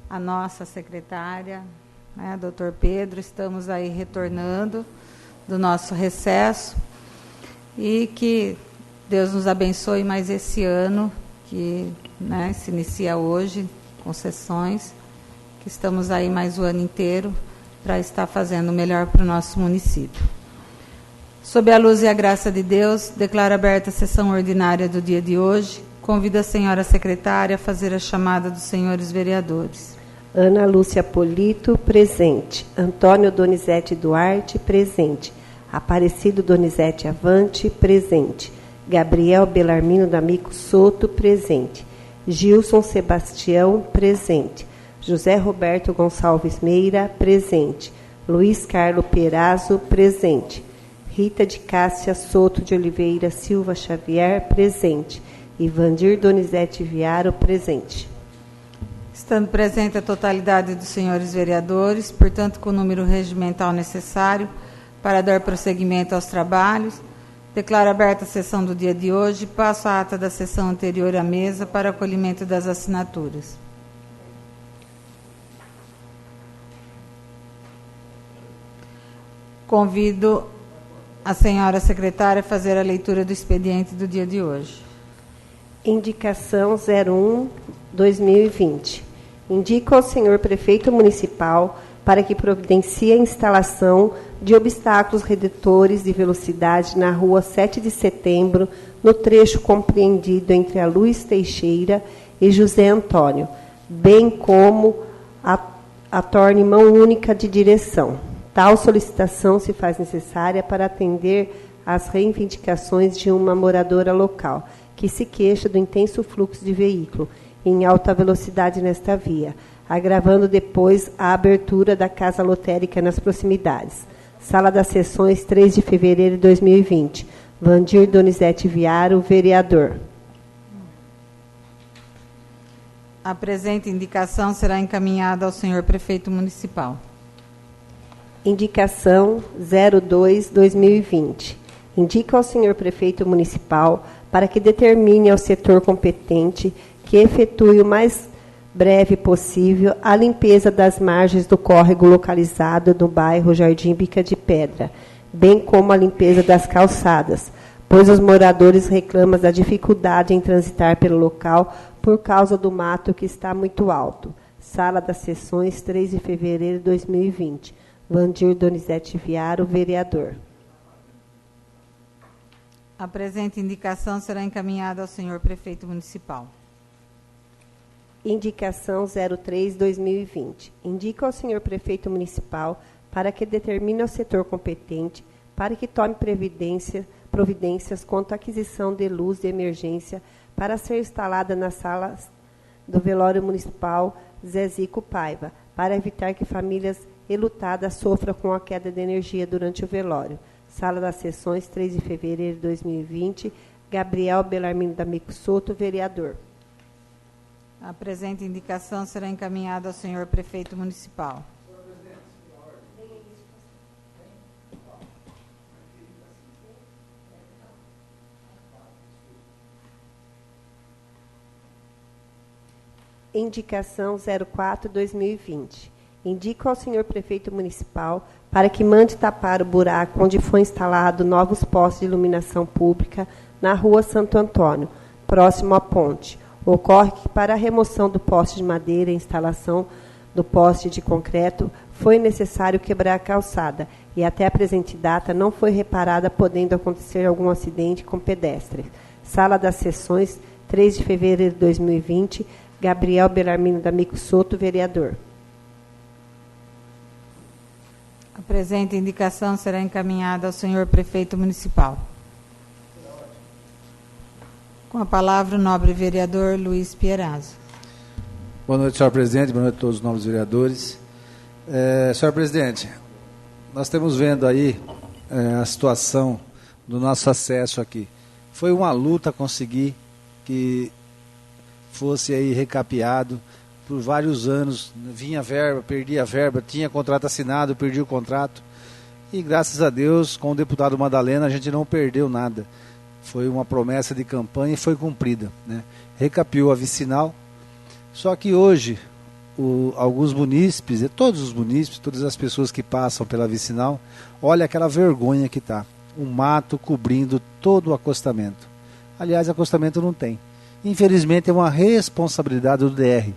a nossa secretária, né, doutor Pedro. Estamos aí retornando do nosso recesso e que Deus nos abençoe mais esse ano, que, né, se inicia hoje, com sessões, que estamos aí mais o ano inteiro para estar fazendo o melhor para o nosso município. Sob a luz e a graça de Deus, declaro aberta a sessão ordinária do dia de hoje. Convido a senhora secretária a fazer a chamada dos senhores vereadores. Ana Lúcia Polito, presente. Antônio Donizete Duarte, presente. Aparecido Donizete Avante, presente. Gabriel Belarmino D'Amico Soto, presente. Gilson Sebastião, presente. José Roberto Gonçalves Meira, presente. Luiz Carlos Perazzo, presente. Rita de Cássia Soto de Oliveira Silva Xavier, presente. Ivandir Donizete Viaro, presente. Estando presente a totalidade dos senhores vereadores, portanto, com o número regimental necessário para dar prosseguimento aos trabalhos, declaro aberta a sessão do dia de hoje e passo a ata da sessão anterior à mesa para acolhimento das assinaturas. Convido a senhora secretária a fazer a leitura do expediente do dia de hoje. Indicação 01/2020. Indico ao senhor prefeito municipal para que providencie a instalação de obstáculos redutores de velocidade na rua 7 de setembro, no trecho compreendido entre a Luiz Teixeira e José Antônio, bem como a torne mão única de direção. Tal solicitação se faz necessária para atender às reivindicações de uma moradora local, que se queixa do intenso fluxo de veículo em alta velocidade nesta via, agravando depois a abertura da casa lotérica nas proximidades. Sala das Sessões, 3 de fevereiro de 2020. Vandir Donizete Viaro, vereador. A presente indicação será encaminhada ao senhor prefeito municipal. Indicação 02/2020. Indica ao senhor prefeito municipal para que determine ao setor competente que efetue o mais breve possível a limpeza das margens do córrego localizado no bairro Jardim Bica de Pedra, bem como a limpeza das calçadas, pois os moradores reclamam da dificuldade em transitar pelo local por causa do mato que está muito alto. Sala das Sessões, 3 de fevereiro de 2020. Vandir Donizete Viaro, vereador. A presente indicação será encaminhada ao senhor prefeito municipal. Indicação 03/2020. Indica ao senhor prefeito municipal para que determine ao setor competente para que tome providências quanto à aquisição de luz de emergência para ser instalada nas salas do velório municipal Zezico Paiva, para evitar que famílias enlutadas sofram com a queda de energia durante o velório. Sala das Sessões, 3 de fevereiro de 2020. Gabriel Belarmino D'Amico Soto, vereador. A presente indicação será encaminhada ao senhor prefeito municipal. Indicação 04/2020. Indico ao senhor prefeito municipal para que mande tapar o buraco onde foi instalado novos postos de iluminação pública na rua Santo Antônio, próximo à ponte. Ocorre que, para a remoção do poste de madeira e instalação do poste de concreto, foi necessário quebrar a calçada e, até a presente data, não foi reparada, podendo acontecer algum acidente com pedestres. Sala das Sessões, 3 de fevereiro de 2020. Gabriel Belarmino D'Amico Soto, vereador. A presente indicação será encaminhada ao senhor prefeito municipal. Com a palavra, o nobre vereador Luiz Pierazzo. Boa noite, senhor presidente. Boa noite a todos os nobres vereadores. Senhor presidente, nós estamos vendo aí a situação do nosso acesso aqui. Foi uma luta conseguir que fosse aí recapeado por vários anos. Vinha verba, perdia verba, tinha contrato assinado, perdia o contrato. E graças a Deus, com o deputado Madalena, a gente não perdeu nada. Foi uma promessa de campanha e foi cumprida, né? Recapeou a vicinal. Só que hoje, alguns munícipes, e todos os munícipes, todas as pessoas que passam pela vicinal, olha aquela vergonha que está. Um mato cobrindo todo o acostamento. Aliás, acostamento não tem. Infelizmente, é uma responsabilidade do DR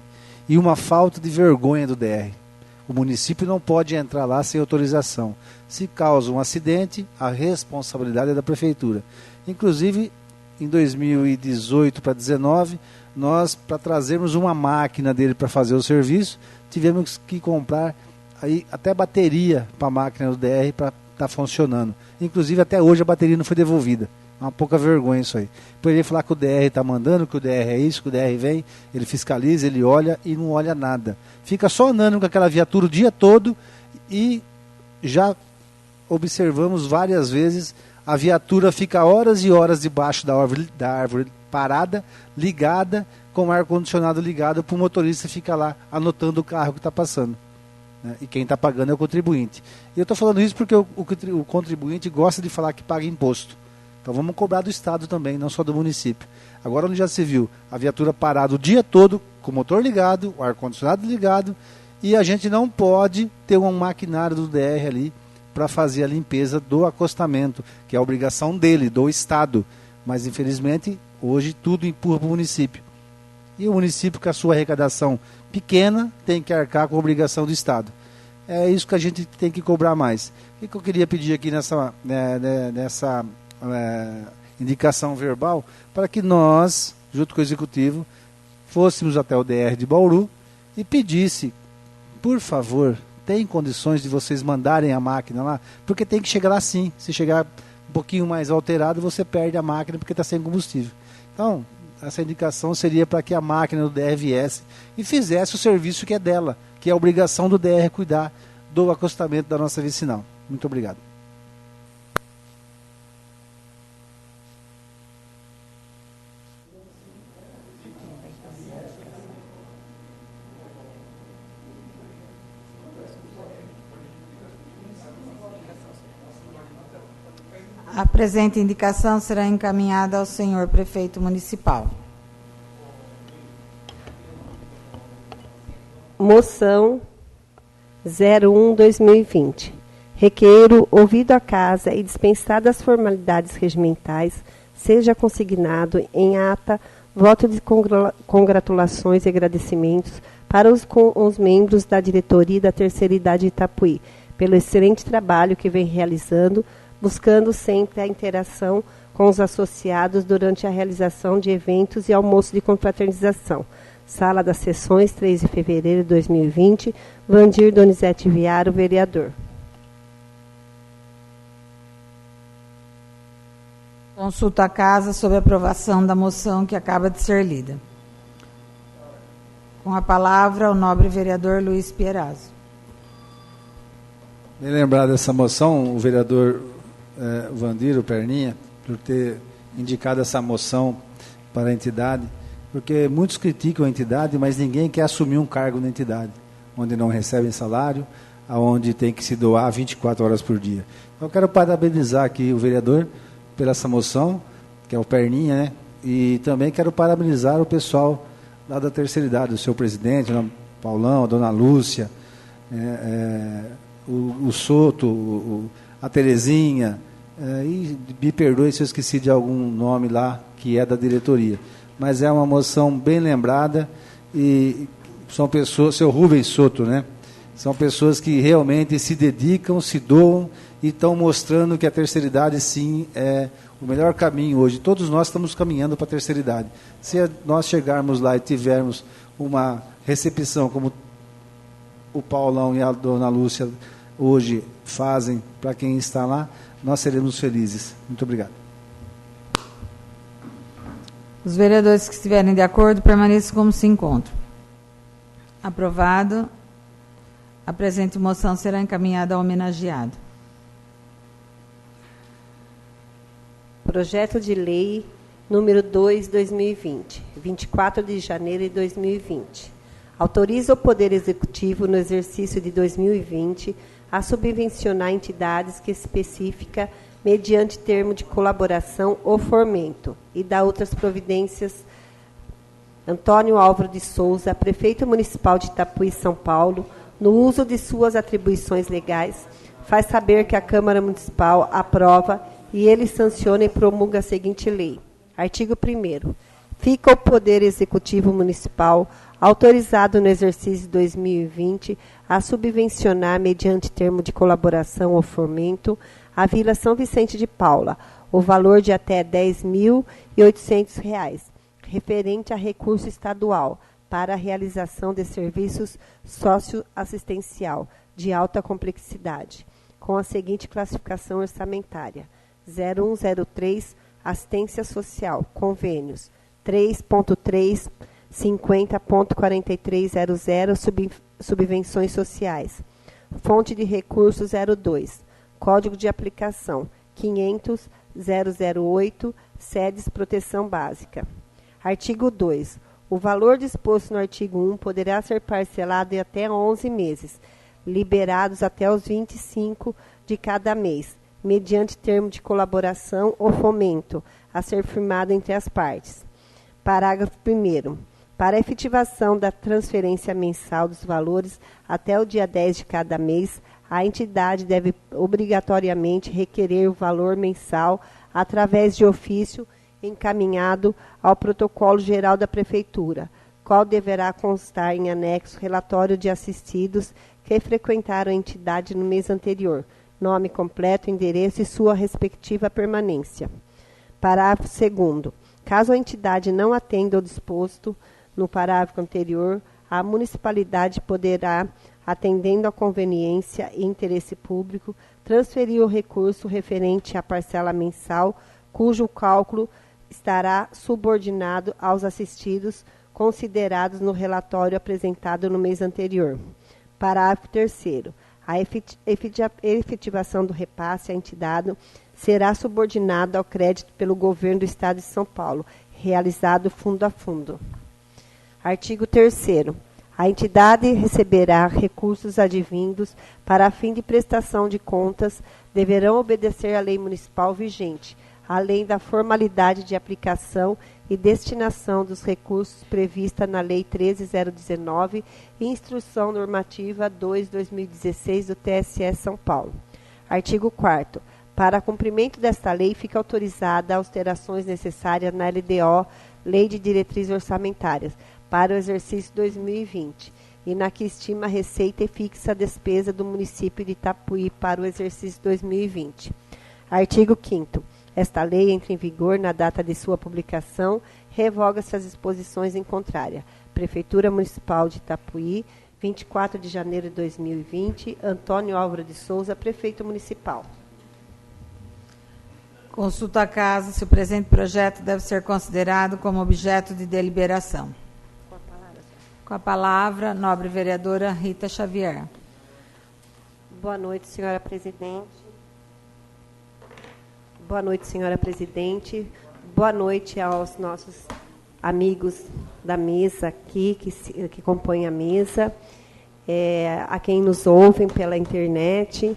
e uma falta de vergonha do DR. O município não pode entrar lá sem autorização. Se causa um acidente, a responsabilidade é da prefeitura. Inclusive, em 2018 para 2019, nós, para trazermos uma máquina dele para fazer o serviço, tivemos que comprar aí até bateria para a máquina do DR para estar funcionando. Inclusive, até hoje a bateria não foi devolvida. Uma pouca vergonha isso aí. Por ele falar que o DR está mandando, que o DR é isso, que o DR vem, ele fiscaliza, ele olha e não olha nada. Fica só andando com aquela viatura o dia todo e já observamos várias vezes a viatura fica horas e horas debaixo da árvore parada, ligada, com o ar-condicionado ligado, para o motorista ficar lá anotando o carro que está passando. Né? E quem está pagando é o contribuinte. E eu estou falando isso porque o contribuinte gosta de falar que paga imposto. Então vamos cobrar do Estado também, não só do município. Agora, onde já se viu a viatura parada o dia todo, com o motor ligado, o ar-condicionado ligado, e a gente não pode ter um maquinário do DR ali para fazer a limpeza do acostamento, que é a obrigação dele, do Estado. Mas, infelizmente, hoje tudo empurra para o município. E o município, com a sua arrecadação pequena, tem que arcar com a obrigação do Estado. É isso que a gente tem que cobrar mais. O que eu queria pedir aqui nessa indicação verbal, para que nós, junto com o Executivo, fôssemos até o DR de Bauru e pedisse, por favor, tem condições de vocês mandarem a máquina lá? Porque tem que chegar lá sim. Se chegar um pouquinho mais alterado, você perde a máquina porque está sem combustível. Então, essa indicação seria para que a máquina do DR viesse e fizesse o serviço que é dela, que é a obrigação do DR cuidar do acostamento da nossa vicinal. Muito obrigado. A presente indicação será encaminhada ao senhor prefeito municipal. Moção 01/2020. Requeiro, ouvido a casa e dispensadas as formalidades regimentais, seja consignado em ata voto de congratulações e agradecimentos para os membros da diretoria da Terceira Idade de Itapuí, pelo excelente trabalho que vem realizando, buscando sempre a interação com os associados durante a realização de eventos e almoço de confraternização. Sala das Sessões, 3 de fevereiro de 2020, Vandir Donizete Viaro, vereador. Consulta a casa sobre a aprovação da moção que acaba de ser lida. Com a palavra, o nobre vereador Luiz Pierazzo. Bem lembrado dessa moção, o vereador Vandir, o Perninha, por ter indicado essa moção para a entidade, porque muitos criticam a entidade, mas ninguém quer assumir um cargo na entidade, onde não recebem salário, onde tem que se doar 24 horas por dia. Então, eu quero parabenizar aqui o vereador pela essa moção, que é o Perninha, né? E também quero parabenizar o pessoal lá da Terceira Idade, o seu presidente, o Paulão, a dona Lúcia, o Soto, a Terezinha, e me perdoe se eu esqueci de algum nome lá que é da diretoria. Mas é uma moção bem lembrada e são pessoas, seu Rubens Soto, né? São pessoas que realmente se dedicam, se doam e estão mostrando que a terceira idade, sim, é o melhor caminho hoje. Todos nós estamos caminhando para a terceira idade. Se nós chegarmos lá e tivermos uma recepção como o Paulão e a dona Lúcia hoje fazem para quem está lá, nós seremos felizes. Muito obrigado. Os vereadores que estiverem de acordo permaneçam como se encontram. Aprovado. A presente moção será encaminhada ao homenageado. Projeto de Lei número 2/2020, 24 de janeiro de 2020. Autoriza o Poder Executivo, no exercício de 2020, a subvencionar entidades que especifica mediante termo de colaboração ou fomento, e dá outras providências Antônio Álvaro de Souza, prefeito municipal de Itapuí, São Paulo, no uso de suas atribuições legais, faz saber que a Câmara Municipal aprova e ele sanciona e promulga a seguinte lei. Artigo 1º. Fica o Poder Executivo Municipal autorizado no exercício 2020 a subvencionar, mediante termo de colaboração ou fomento, a Vila São Vicente de Paula, o valor de até R$ 10.800, referente a recurso estadual, para a realização de serviços socioassistencial de alta complexidade, com a seguinte classificação orçamentária: 0103, assistência social, convênios, 3.3, 50.4300, subvenções sociais. Fonte de recursos 02. Código de aplicação 500.008, sedes proteção básica. Artigo 2. O valor disposto no artigo 1 poderá ser parcelado em até 11 meses, liberados até os 25 de cada mês, mediante termo de colaboração ou fomento, a ser firmado entre as partes. Parágrafo 1º. Para a efetivação da transferência mensal dos valores até o dia 10 de cada mês, a entidade deve obrigatoriamente requerer o valor mensal através de ofício encaminhado ao Protocolo Geral da Prefeitura, qual deverá constar em anexo relatório de assistidos que frequentaram a entidade no mês anterior, nome completo, endereço e sua respectiva permanência. Parágrafo 2º. Caso a entidade não atenda ao disposto no parágrafo anterior, a municipalidade poderá, atendendo à conveniência e interesse público, transferir o recurso referente à parcela mensal, cujo cálculo estará subordinado aos assistidos considerados no relatório apresentado no mês anterior. Parágrafo 3º. A efetivação do repasse à entidade será subordinada ao crédito pelo governo do Estado de São Paulo, realizado fundo a fundo. Artigo 3º. A entidade receberá recursos advindos para fim de prestação de contas, deverão obedecer à lei municipal vigente, além da formalidade de aplicação e destinação dos recursos prevista na Lei 13.019 e Instrução Normativa 2/2016 do TSE São Paulo. Artigo 4º. Para cumprimento desta lei, fica autorizada alterações necessárias na LDO, Lei de Diretrizes Orçamentárias, para o exercício 2020, e na que estima a receita e fixa a despesa do município de Itapuí para o exercício 2020. Artigo 5º. Esta lei entra em vigor na data de sua publicação, revoga-se as disposições em contrária. Prefeitura Municipal de Itapuí, 24 de janeiro de 2020, Antônio Álvaro de Souza, prefeito municipal. Consulta a casa se o presente projeto deve ser considerado como objeto de deliberação. Com a palavra, nobre vereadora Rita Xavier. Boa noite, senhora presidente. Boa noite, senhora presidente. Boa noite aos nossos amigos da mesa aqui, que compõem a mesa, a quem nos ouvem pela internet.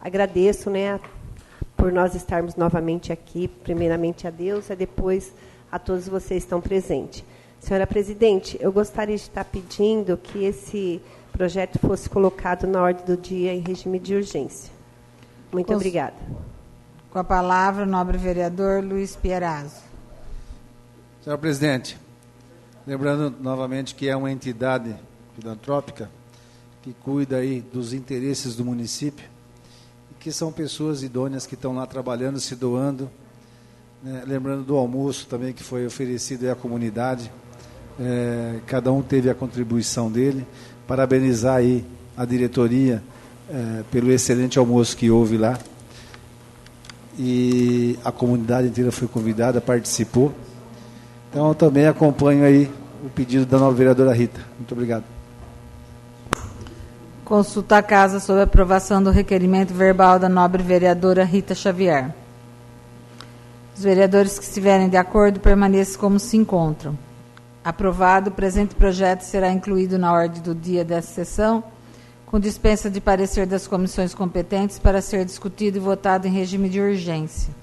Agradeço, por nós estarmos novamente aqui, primeiramente a Deus, e depois a todos vocês que estão presentes. Senhora presidente, eu gostaria de estar pedindo que esse projeto fosse colocado na ordem do dia em regime de urgência. Muito obrigada. Com a palavra, o nobre vereador Luiz Pierazzo. Senhora presidente, lembrando novamente que é uma entidade filantrópica que cuida aí dos interesses do município, e que são pessoas idôneas que estão lá trabalhando, se doando, lembrando do almoço também que foi oferecido aí à comunidade. Cada um teve a contribuição dele. Parabenizar aí a diretoria pelo excelente almoço que houve lá. E a comunidade inteira foi convidada, participou. Então, eu também acompanho aí o pedido da nova vereadora Rita. Muito obrigado. Consulta a casa sobre a aprovação do requerimento verbal da nobre vereadora Rita Xavier. Os vereadores que estiverem de acordo permaneçam como se encontram. Aprovado, o presente projeto será incluído na ordem do dia desta sessão, com dispensa de parecer das comissões competentes para ser discutido e votado em regime de urgência.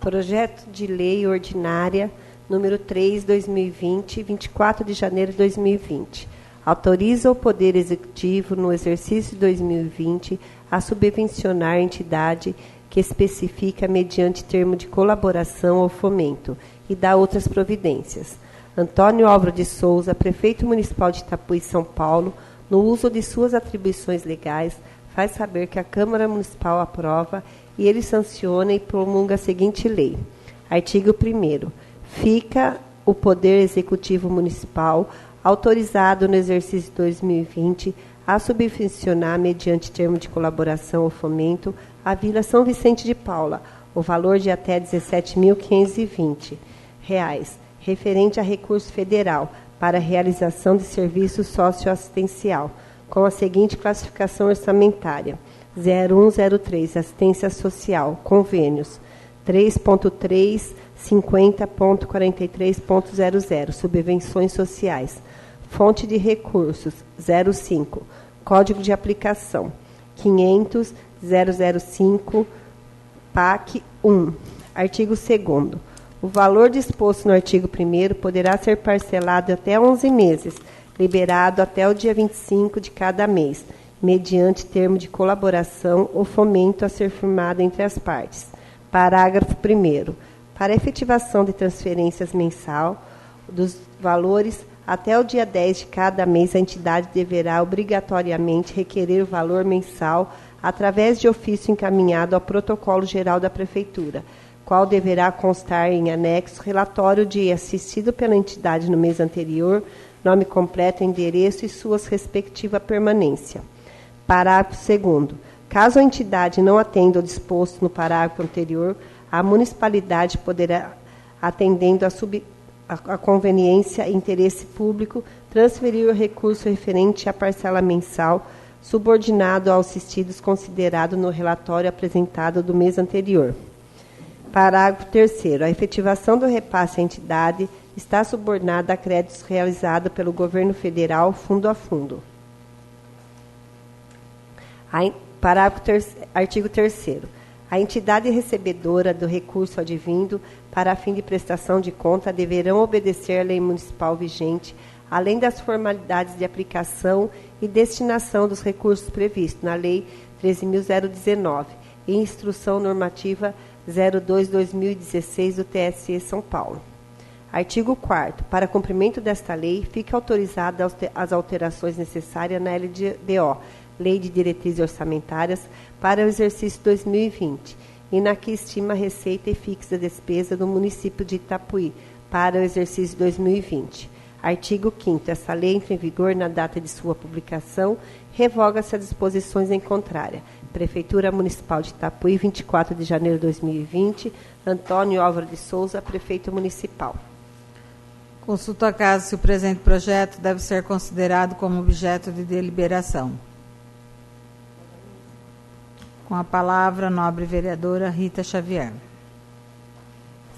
Projeto de Lei Ordinária número 3, 2020, 24 de janeiro de 2020. Autoriza o Poder Executivo, no exercício de 2020, a subvencionar a entidade que especifica mediante termo de colaboração ou fomento e dá outras providências. Antônio Álvaro de Souza, Prefeito Municipal de Itapuí, São Paulo, no uso de suas atribuições legais, faz saber que a Câmara Municipal aprova e ele sanciona e promulga a seguinte lei. Artigo 1º. Fica o Poder Executivo Municipal autorizado no exercício 2020 a subvencionar, mediante termo de colaboração ou fomento, a Vila São Vicente de Paula, o valor de até R$ 17.520, referente a recurso federal para a realização de serviço socioassistencial, com a seguinte classificação orçamentária: 0103, assistência social, convênios, 3.3, 50.43.00, subvenções sociais. Fonte de recursos, 05. Código de aplicação, 500.005, PAC 1. Artigo 2º. O valor disposto no artigo 1º poderá ser parcelado até 11 meses, liberado até o dia 25 de cada mês, mediante termo de colaboração ou fomento a ser firmado entre as partes. Parágrafo 1º. Para a efetivação de transferências mensal dos valores, até o dia 10 de cada mês, a entidade deverá obrigatoriamente requerer o valor mensal através de ofício encaminhado ao Protocolo Geral da Prefeitura, qual deverá constar em anexo relatório de assistido pela entidade no mês anterior, nome completo, endereço e suas respectiva permanência. Parágrafo 2º. Caso a entidade não atenda o disposto no parágrafo anterior, a municipalidade poderá, atendendo a conveniência e interesse público, transferir o recurso referente à parcela mensal subordinado aos assistidos considerado no relatório apresentado do mês anterior. Parágrafo 3º. A efetivação do repasse à entidade está subordinada a créditos realizados pelo governo federal fundo a fundo. Artigo 3º. A entidade recebedora do recurso advindo para fim de prestação de conta deverão obedecer à lei municipal vigente, além das formalidades de aplicação e destinação dos recursos previstos na Lei 13.019 e Instrução Normativa 02/2016 do TSE São Paulo. Artigo 4º. Para cumprimento desta lei, fica autorizada as alterações necessárias na LDO, Lei de Diretrizes Orçamentárias, para o exercício 2020, e na que estima a receita e fixa a despesa do município de Itapuí para o exercício 2020. Artigo 5º. Essa lei entra em vigor na data de sua publicação, revoga-se as disposições em contrária. Prefeitura Municipal de Itapuí, 24 de janeiro de 2020. Antônio Álvaro de Souza, Prefeito Municipal. Consulta a casa se o presente projeto deve ser considerado como objeto de deliberação. Com a palavra, a nobre vereadora Rita Xavier.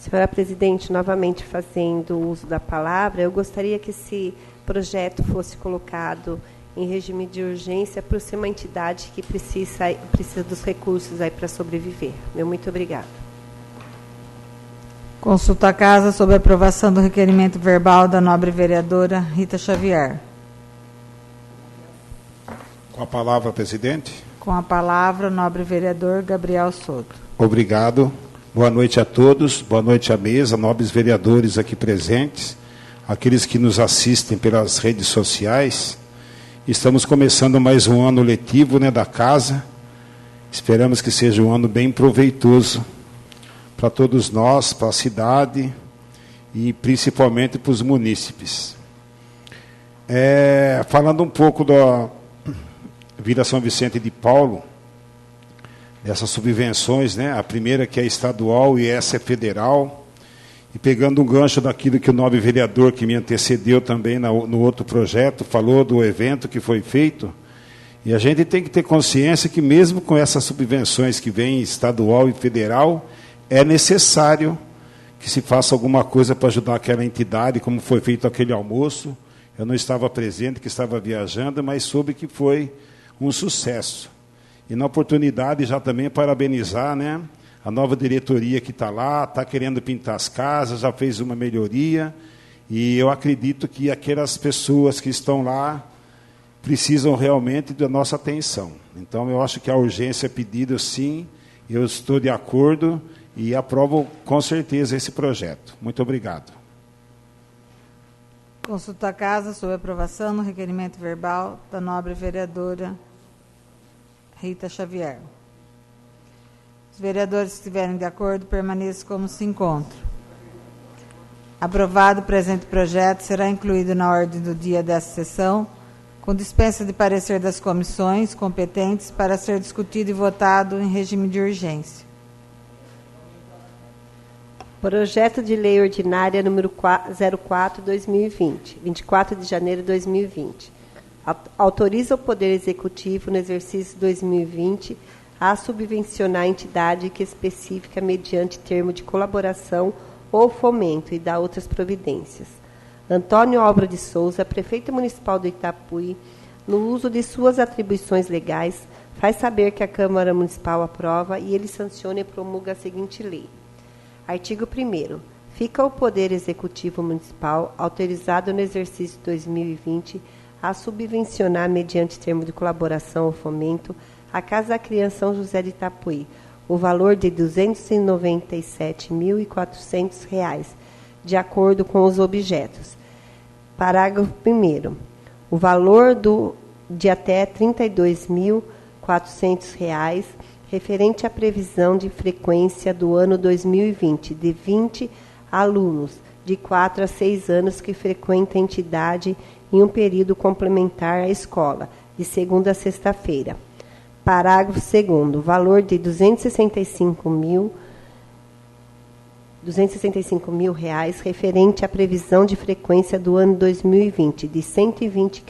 Senhora Presidente, novamente fazendo uso da palavra, eu gostaria que esse projeto fosse colocado em regime de urgência por ser uma entidade que precisa dos recursos aí para sobreviver. Muito obrigada. Consulta a casa sobre a aprovação do requerimento verbal da nobre vereadora Rita Xavier. Com a palavra, presidente. Com a palavra, o nobre vereador Gabriel Soto. Obrigado. Boa noite a todos, boa noite à mesa, nobres vereadores aqui presentes, aqueles que nos assistem pelas redes sociais. Estamos começando mais um ano letivo, da casa. Esperamos que seja um ano bem proveitoso para todos nós, para a cidade e principalmente para os munícipes. Falando um pouco da Vila São Vicente de Paulo, dessas subvenções, a primeira que é estadual e essa é federal, e pegando um gancho daquilo que o nobre vereador que me antecedeu também no outro projeto, falou do evento que foi feito, e a gente tem que ter consciência que mesmo com essas subvenções que vêm estadual e federal, é necessário que se faça alguma coisa para ajudar aquela entidade, como foi feito aquele almoço. Eu não estava presente, que estava viajando, mas soube que foi um sucesso. E na oportunidade já também parabenizar A nova diretoria que está lá, está querendo pintar as casas, já fez uma melhoria, e eu acredito que aquelas pessoas que estão lá precisam realmente da nossa atenção. Então, eu acho que a urgência é pedida, sim, eu estou de acordo e aprovo com certeza esse projeto. Muito obrigado. Consulta a casa sobre aprovação no requerimento verbal da nobre vereadora Rita Xavier. Os vereadores que estiverem de acordo permaneçam como se encontram. Aprovado o presente projeto, será incluído na ordem do dia desta sessão, com dispensa de parecer das comissões competentes para ser discutido e votado em regime de urgência. Projeto de Lei Ordinária número 04/2020, 24 de janeiro de 2020. Autoriza o Poder Executivo, no exercício 2020, a subvencionar a entidade que especifica mediante termo de colaboração ou fomento e dá outras providências. Antônio Obra de Souza, prefeito municipal do Itapuí, no uso de suas atribuições legais, faz saber que a Câmara Municipal aprova e ele sanciona e promulga a seguinte lei. Artigo 1º. Fica o Poder Executivo Municipal autorizado no exercício 2020 a subvencionar, mediante termo de colaboração ou fomento, a Casa da Criança São José de Itapuí, o valor de R$ 297.400, de acordo com os objetos. Parágrafo 1º. O valor de até R$ 32.400, referente à previsão de frequência do ano 2020, de 20 alunos de 4 a 6 anos que frequentam a entidade em um período complementar à escola, de segunda a sexta-feira. Parágrafo 2º. Valor de R$ 265 mil reais, referente à previsão de frequência do ano 2020, de 120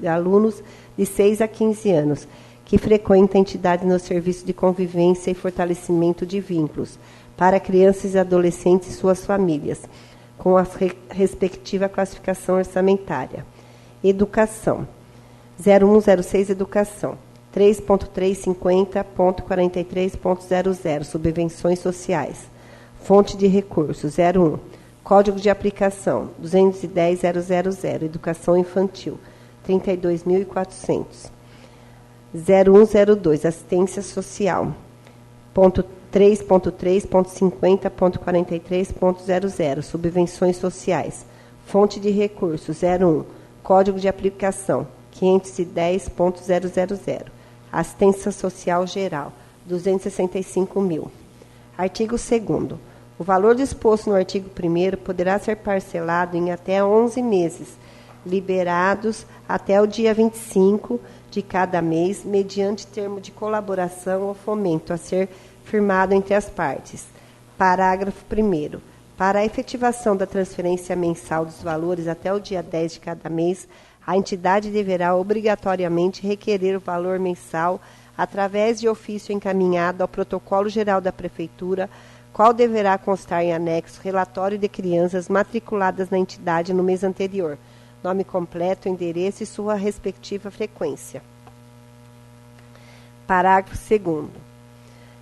alunos de 6 a 15 anos, que frequentam a entidade no serviço de convivência e fortalecimento de vínculos, para crianças e adolescentes e suas famílias, com a respectiva classificação orçamentária. Educação. 0106 Educação. 3.350.43.00 Subvenções sociais. Fonte de recursos 01. Código de aplicação 210.000. Educação infantil 32.400. 0102 Assistência social. 3.3.50.43.00 Subvenções sociais. Fonte de recursos 01. Código de aplicação 510.000. Assistência social geral 265 mil. Artigo 2º. O valor disposto no artigo 1º poderá ser parcelado em até 11 meses, liberados até o dia 25 de cada mês, mediante termo de colaboração ou fomento a ser firmado entre as partes. Parágrafo 1º. Para a efetivação da transferência mensal dos valores até o dia 10 de cada mês, a entidade deverá obrigatoriamente requerer o valor mensal através de ofício encaminhado ao Protocolo Geral da Prefeitura, qual deverá constar em anexo relatório de crianças matriculadas na entidade no mês anterior, nome completo, endereço e sua respectiva frequência. Parágrafo 2º.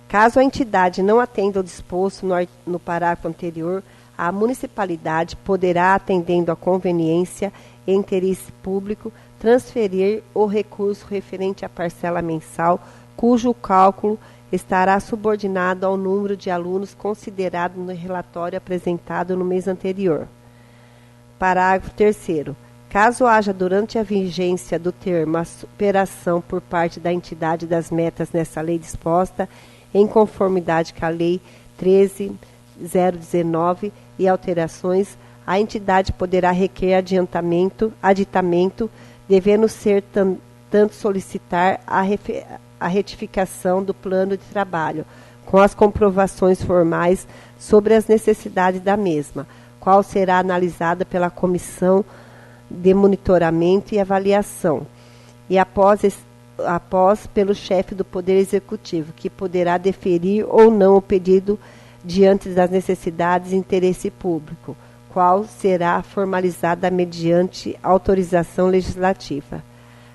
Caso a entidade não atenda ao disposto no parágrafo anterior, a municipalidade poderá, atendendo à conveniência e interesse público, transferir o recurso referente à parcela mensal, cujo cálculo estará subordinado ao número de alunos considerado no relatório apresentado no mês anterior. Parágrafo 3º. Caso haja, durante a vigência do termo, a superação por parte da entidade das metas nessa lei disposta, em conformidade com a Lei 13.019 e alterações, a entidade poderá requerer aditamento, devendo ser tanto solicitar a retificação do plano de trabalho, com as comprovações formais sobre as necessidades da mesma, qual será analisada pela Comissão de Monitoramento e Avaliação, e após pelo chefe do Poder Executivo, que poderá deferir ou não o pedido diante das necessidades e interesse público, qual será formalizada mediante autorização legislativa.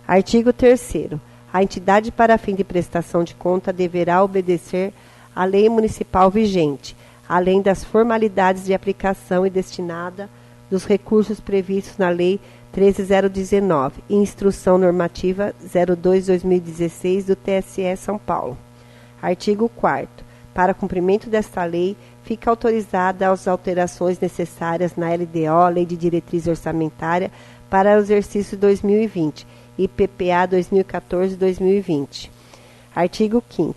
Artigo 3º. A entidade, para fim de prestação de conta, deverá obedecer à lei municipal vigente, além das formalidades de aplicação e destinada dos recursos previstos na Lei 13.019 e Instrução Normativa 02/2016 do TSE São Paulo. Artigo 4º. Para cumprimento desta lei, fica autorizada as alterações necessárias na LDO, Lei de Diretriz Orçamentária, para o exercício 2020 e PPA 2014-2020. Artigo 5º.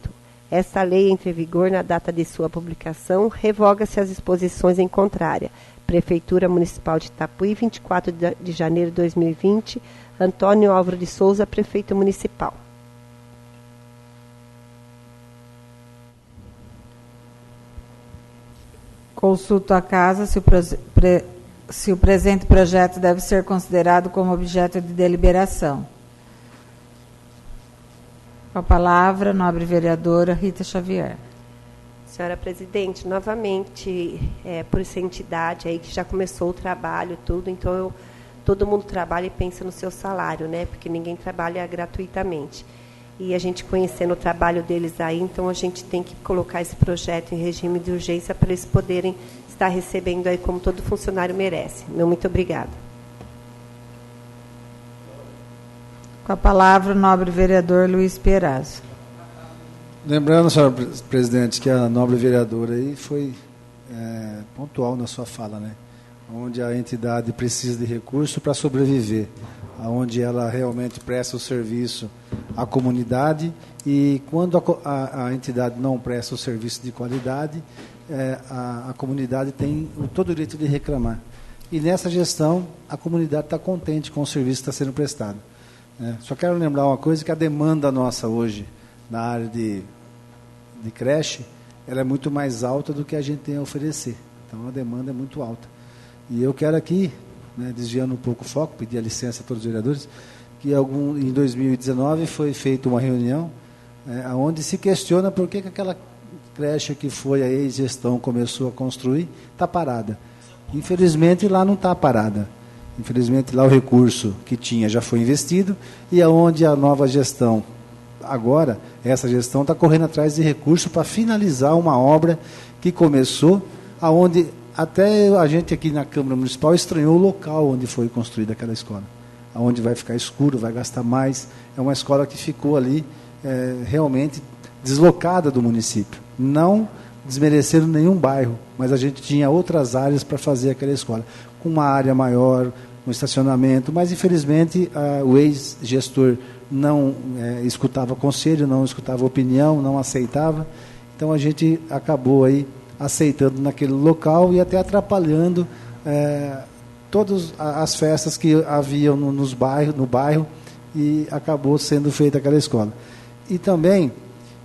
Esta lei entra em vigor na data de sua publicação, revoga-se as disposições em contrária. Prefeitura Municipal de Itapuí, 24 de janeiro de 2020, Antônio Álvaro de Souza, Prefeito Municipal. Consulto a casa se o presente projeto deve ser considerado como objeto de deliberação. Com a palavra, nobre vereadora Rita Xavier. Senhora Presidente, novamente, por essa entidade aí que já começou o trabalho, tudo, então todo mundo trabalha e pensa no seu salário, né? Porque ninguém trabalha gratuitamente. E a gente conhecendo o trabalho deles aí, então a gente tem que colocar esse projeto em regime de urgência para eles poderem estar recebendo aí como todo funcionário merece. Muito obrigada. Com a palavra, o nobre vereador Luiz Perazzo. Lembrando, senhora presidente, que a nobre vereadora aí foi pontual na sua fala, né? Onde a entidade precisa de recurso para sobreviver, onde ela realmente presta o serviço à comunidade e quando a entidade não presta o serviço de qualidade, a comunidade tem todo o direito de reclamar. E nessa gestão, a comunidade está contente com o serviço que está sendo prestado. Só quero lembrar uma coisa, que a demanda nossa hoje na área de creche, ela é muito mais alta do que a gente tem a oferecer. Então, a demanda é muito alta. E eu quero aqui, desviando um pouco o foco, pedir a licença a todos os vereadores, que em 2019 foi feita uma reunião onde se questiona por que aquela creche que foi a ex-gestão começou a construir está parada. Infelizmente, lá não está parada. Infelizmente, lá o recurso que tinha já foi investido e aonde a nova gestão, agora, essa gestão está correndo atrás de recurso para finalizar uma obra que começou, aonde até a gente aqui na Câmara Municipal estranhou o local onde foi construída aquela escola. Onde vai ficar escuro, vai gastar mais. É uma escola que ficou ali realmente deslocada do município. Não desmerecendo nenhum bairro, mas a gente tinha outras áreas para fazer aquela escola. Com uma área maior, um estacionamento, mas infelizmente o ex-gestor não escutava conselho, não escutava opinião, não aceitava. Então a gente acabou aí aceitando naquele local e até atrapalhando todas as festas que haviam no bairro e acabou sendo feita aquela escola. E também,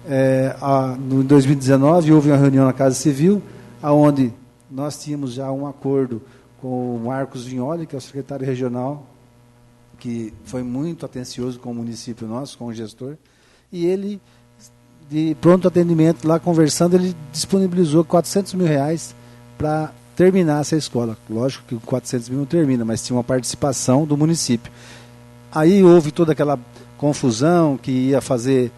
em 2019, houve uma reunião na Casa Civil, onde nós tínhamos já um acordo com o Marcos Vignoli, que é o secretário regional, que foi muito atencioso com o município nosso, com o gestor, e ele, de pronto atendimento, lá conversando, ele disponibilizou R$400 mil para terminar essa escola. Lógico que 400 mil não termina, mas tinha uma participação do município. Aí houve toda aquela confusão que ia fazer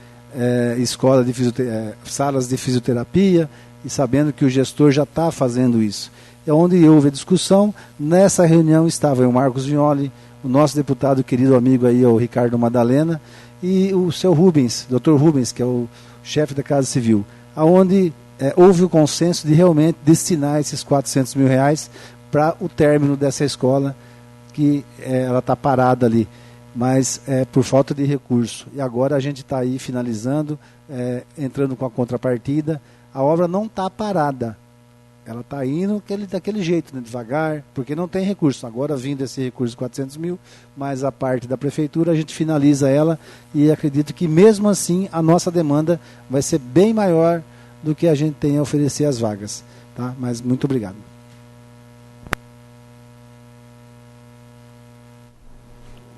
salas de fisioterapia, e sabendo que o gestor já está fazendo isso. É onde houve a discussão. Nessa reunião estava o Marcos Vignoli, o nosso deputado querido amigo aí, o Ricardo Madalena, e o seu Rubens, Dr. Rubens, que é o chefe da Casa Civil, onde houve o consenso de realmente destinar esses R$400 mil para o término dessa escola, que ela está parada ali, mas por falta de recurso. E agora a gente está aí finalizando, entrando com a contrapartida. A obra não está parada, ela está indo daquele jeito, devagar, porque não tem recurso. Agora, vindo esse recurso de 400 mil, mais a parte da prefeitura, a gente finaliza ela e acredito que, mesmo assim, a nossa demanda vai ser bem maior do que a gente tem a oferecer as vagas. Tá? Mas muito obrigado.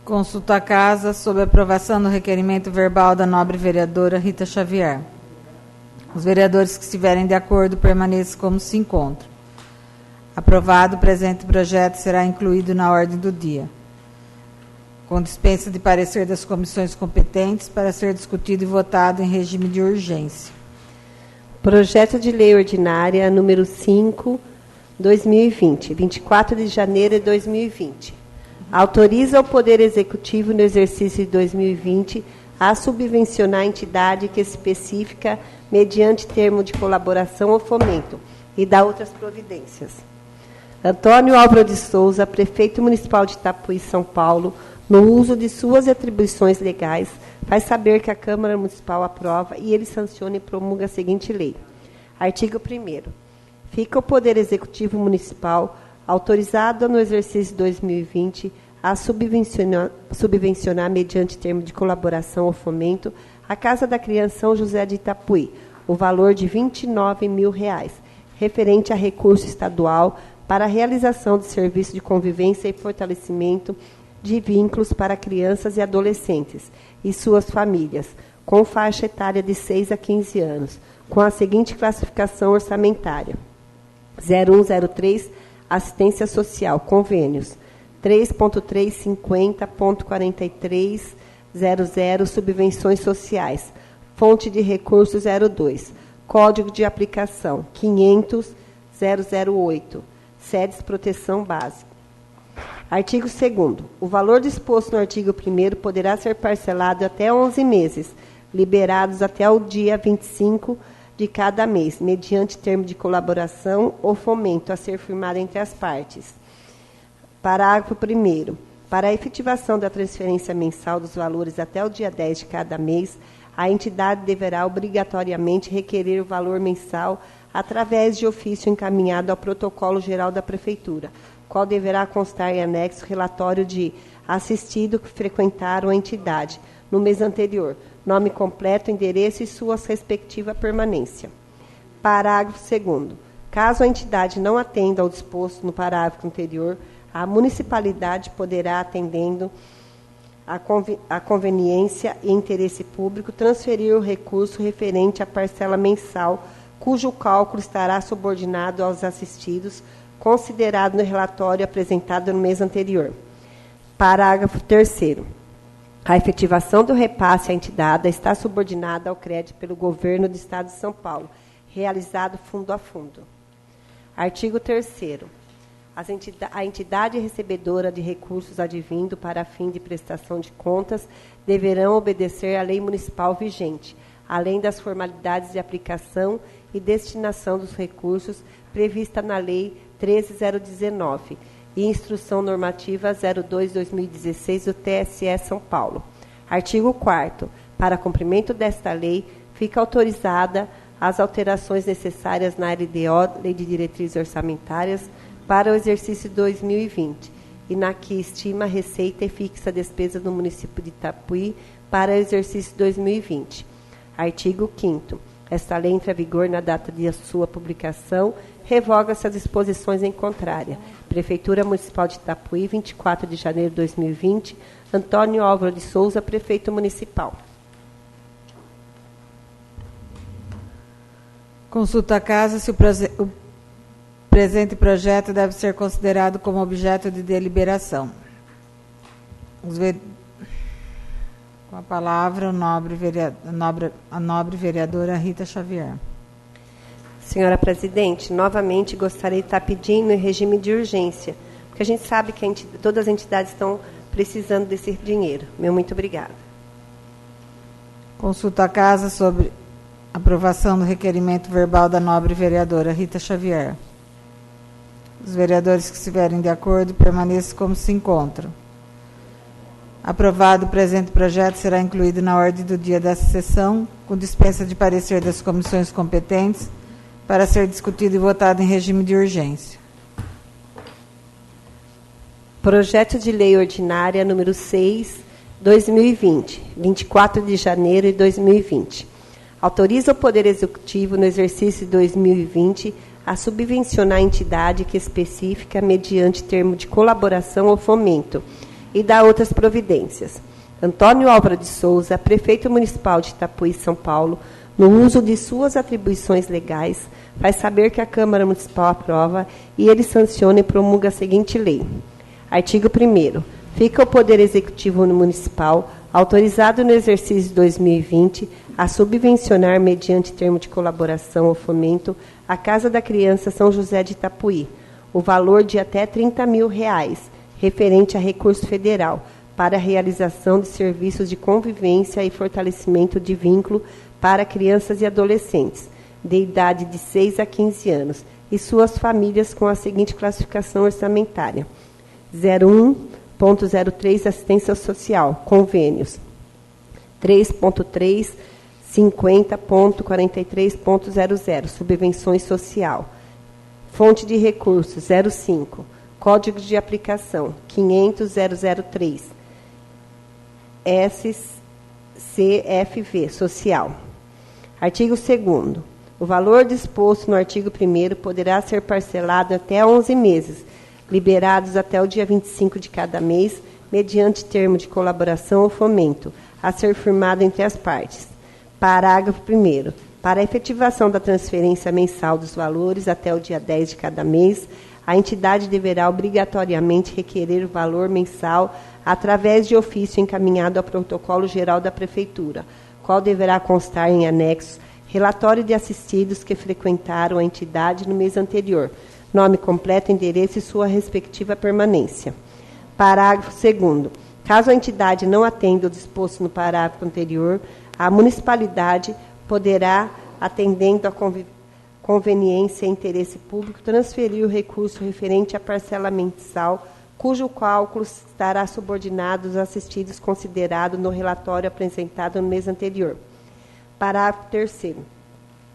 Consulta a casa sobre a aprovação do requerimento verbal da nobre vereadora Rita Xavier. Os vereadores que estiverem de acordo permaneçam como se encontram. Aprovado, o presente projeto será incluído na ordem do dia, com dispensa de parecer das comissões competentes para ser discutido e votado em regime de urgência. Projeto de Lei Ordinária número 5, 2020, 24 de janeiro de 2020. Autoriza o Poder Executivo no exercício de 2020 a subvencionar a entidade que especifica mediante termo de colaboração ou fomento e dá outras providências. Antônio Álvaro de Souza, Prefeito Municipal de Itapuí, São Paulo, no uso de suas atribuições legais, faz saber que a Câmara Municipal aprova e ele sanciona e promulga a seguinte lei. Artigo 1º. Fica o Poder Executivo Municipal autorizado no exercício 2020 a subvencionar mediante termo de colaboração ou fomento a Casa da Criança São José de Itapuí, o valor de R$ 29.000, referente a recurso estadual para a realização de serviço de convivência e fortalecimento de vínculos para crianças e adolescentes e suas famílias, com faixa etária de 6 a 15 anos, com a seguinte classificação orçamentária: 0103, Assistência Social, Convênios, 3.350.4300, Subvenções Sociais, fonte de recursos 02, Código de Aplicação 500.008, sedes proteção básica. Artigo 2º. O valor disposto no artigo 1º poderá ser parcelado até 11 meses, liberados até o dia 25 de cada mês, mediante termo de colaboração ou fomento a ser firmado entre as partes. Parágrafo 1º. Para a efetivação da transferência mensal dos valores até o dia 10 de cada mês, a entidade deverá obrigatoriamente requerer o valor mensal através de ofício encaminhado ao Protocolo Geral da Prefeitura, qual deverá constar em anexo relatório de assistido que frequentaram a entidade no mês anterior, nome completo, endereço e sua respectiva permanência. Parágrafo 2º. Caso a entidade não atenda ao disposto no parágrafo anterior, a municipalidade poderá, atendendo a conveniência e interesse público, transferir o recurso referente à parcela mensal, cujo cálculo estará subordinado aos assistidos, considerado no relatório apresentado no mês anterior. Parágrafo 3º. A efetivação do repasse à entidade está subordinada ao crédito pelo Governo do Estado de São Paulo, realizado fundo a fundo. Artigo 3º. A entidade recebedora de recursos advindo para fim de prestação de contas deverão obedecer à lei municipal vigente, além das formalidades de aplicação e destinação dos recursos prevista na Lei 13.019 e Instrução Normativa 02/2016 do TSE São Paulo. Artigo 4º. Para cumprimento desta lei, fica autorizada as alterações necessárias na LDO, Lei de Diretrizes Orçamentárias, para o exercício 2020, e na que estima a receita e fixa a despesa do município de Itapuí para o exercício 2020. Artigo 5º. Esta lei entra em vigor na data de sua publicação, revoga-se as disposições em contrária. Prefeitura Municipal de Itapuí, 24 de janeiro de 2020, Antônio Álvaro de Souza, Prefeito Municipal. Consulta a casa se o presente projeto deve ser considerado como objeto de deliberação. Com a palavra, a nobre vereadora Rita Xavier. Senhora Presidente, novamente gostaria de estar pedindo em regime de urgência, porque a gente sabe que todas as entidades estão precisando desse dinheiro. Muito obrigada. Consulta a casa sobre aprovação do requerimento verbal da nobre vereadora Rita Xavier. Os vereadores que estiverem de acordo permaneçam como se encontram. Aprovado o presente projeto, será incluído na ordem do dia desta sessão, com dispensa de parecer das comissões competentes, para ser discutido e votado em regime de urgência. Projeto de Lei Ordinária número 6, 2020, 24 de janeiro de 2020. Autoriza o Poder Executivo, no exercício de 2020, a subvencionar a entidade que especifica mediante termo de colaboração ou fomento e dá outras providências. Antônio Álvaro de Souza, Prefeito Municipal de Itapuí, São Paulo, no uso de suas atribuições legais, faz saber que a Câmara Municipal aprova e ele sanciona e promulga a seguinte lei. Artigo 1º. Fica o Poder Executivo Municipal autorizado no exercício de 2020 a subvencionar, mediante termo de colaboração ou fomento, a Casa da Criança São José de Itapuí, o valor de até R$30 mil, referente a recurso federal, para a realização de serviços de convivência e fortalecimento de vínculo para crianças e adolescentes, de idade de 6 a 15 anos, e suas famílias com a seguinte classificação orçamentária: 01.03 Assistência Social, convênios, 3.3 50.43.00 Subvenções Social, fonte de recursos 05, código de aplicação 500.003, SCFV Social. Artigo 2º. O valor disposto no artigo 1º poderá ser parcelado até 11 meses, liberados até o dia 25 de cada mês, mediante termo de colaboração ou fomento, a ser firmado entre as partes. Parágrafo 1º. Para a efetivação da transferência mensal dos valores até o dia 10 de cada mês, a entidade deverá obrigatoriamente requerer o valor mensal através de ofício encaminhado ao protocolo geral da Prefeitura, qual deverá constar em anexo relatório de assistidos que frequentaram a entidade no mês anterior, nome completo, endereço e sua respectiva permanência. Parágrafo 2º. Caso a entidade não atenda o disposto no parágrafo anterior, a municipalidade poderá, atendendo a conveniência e interesse público, transferir o recurso referente à parcela mensal, cujo cálculo estará subordinado aos assistidos considerado no relatório apresentado no mês anterior. Parágrafo 3º.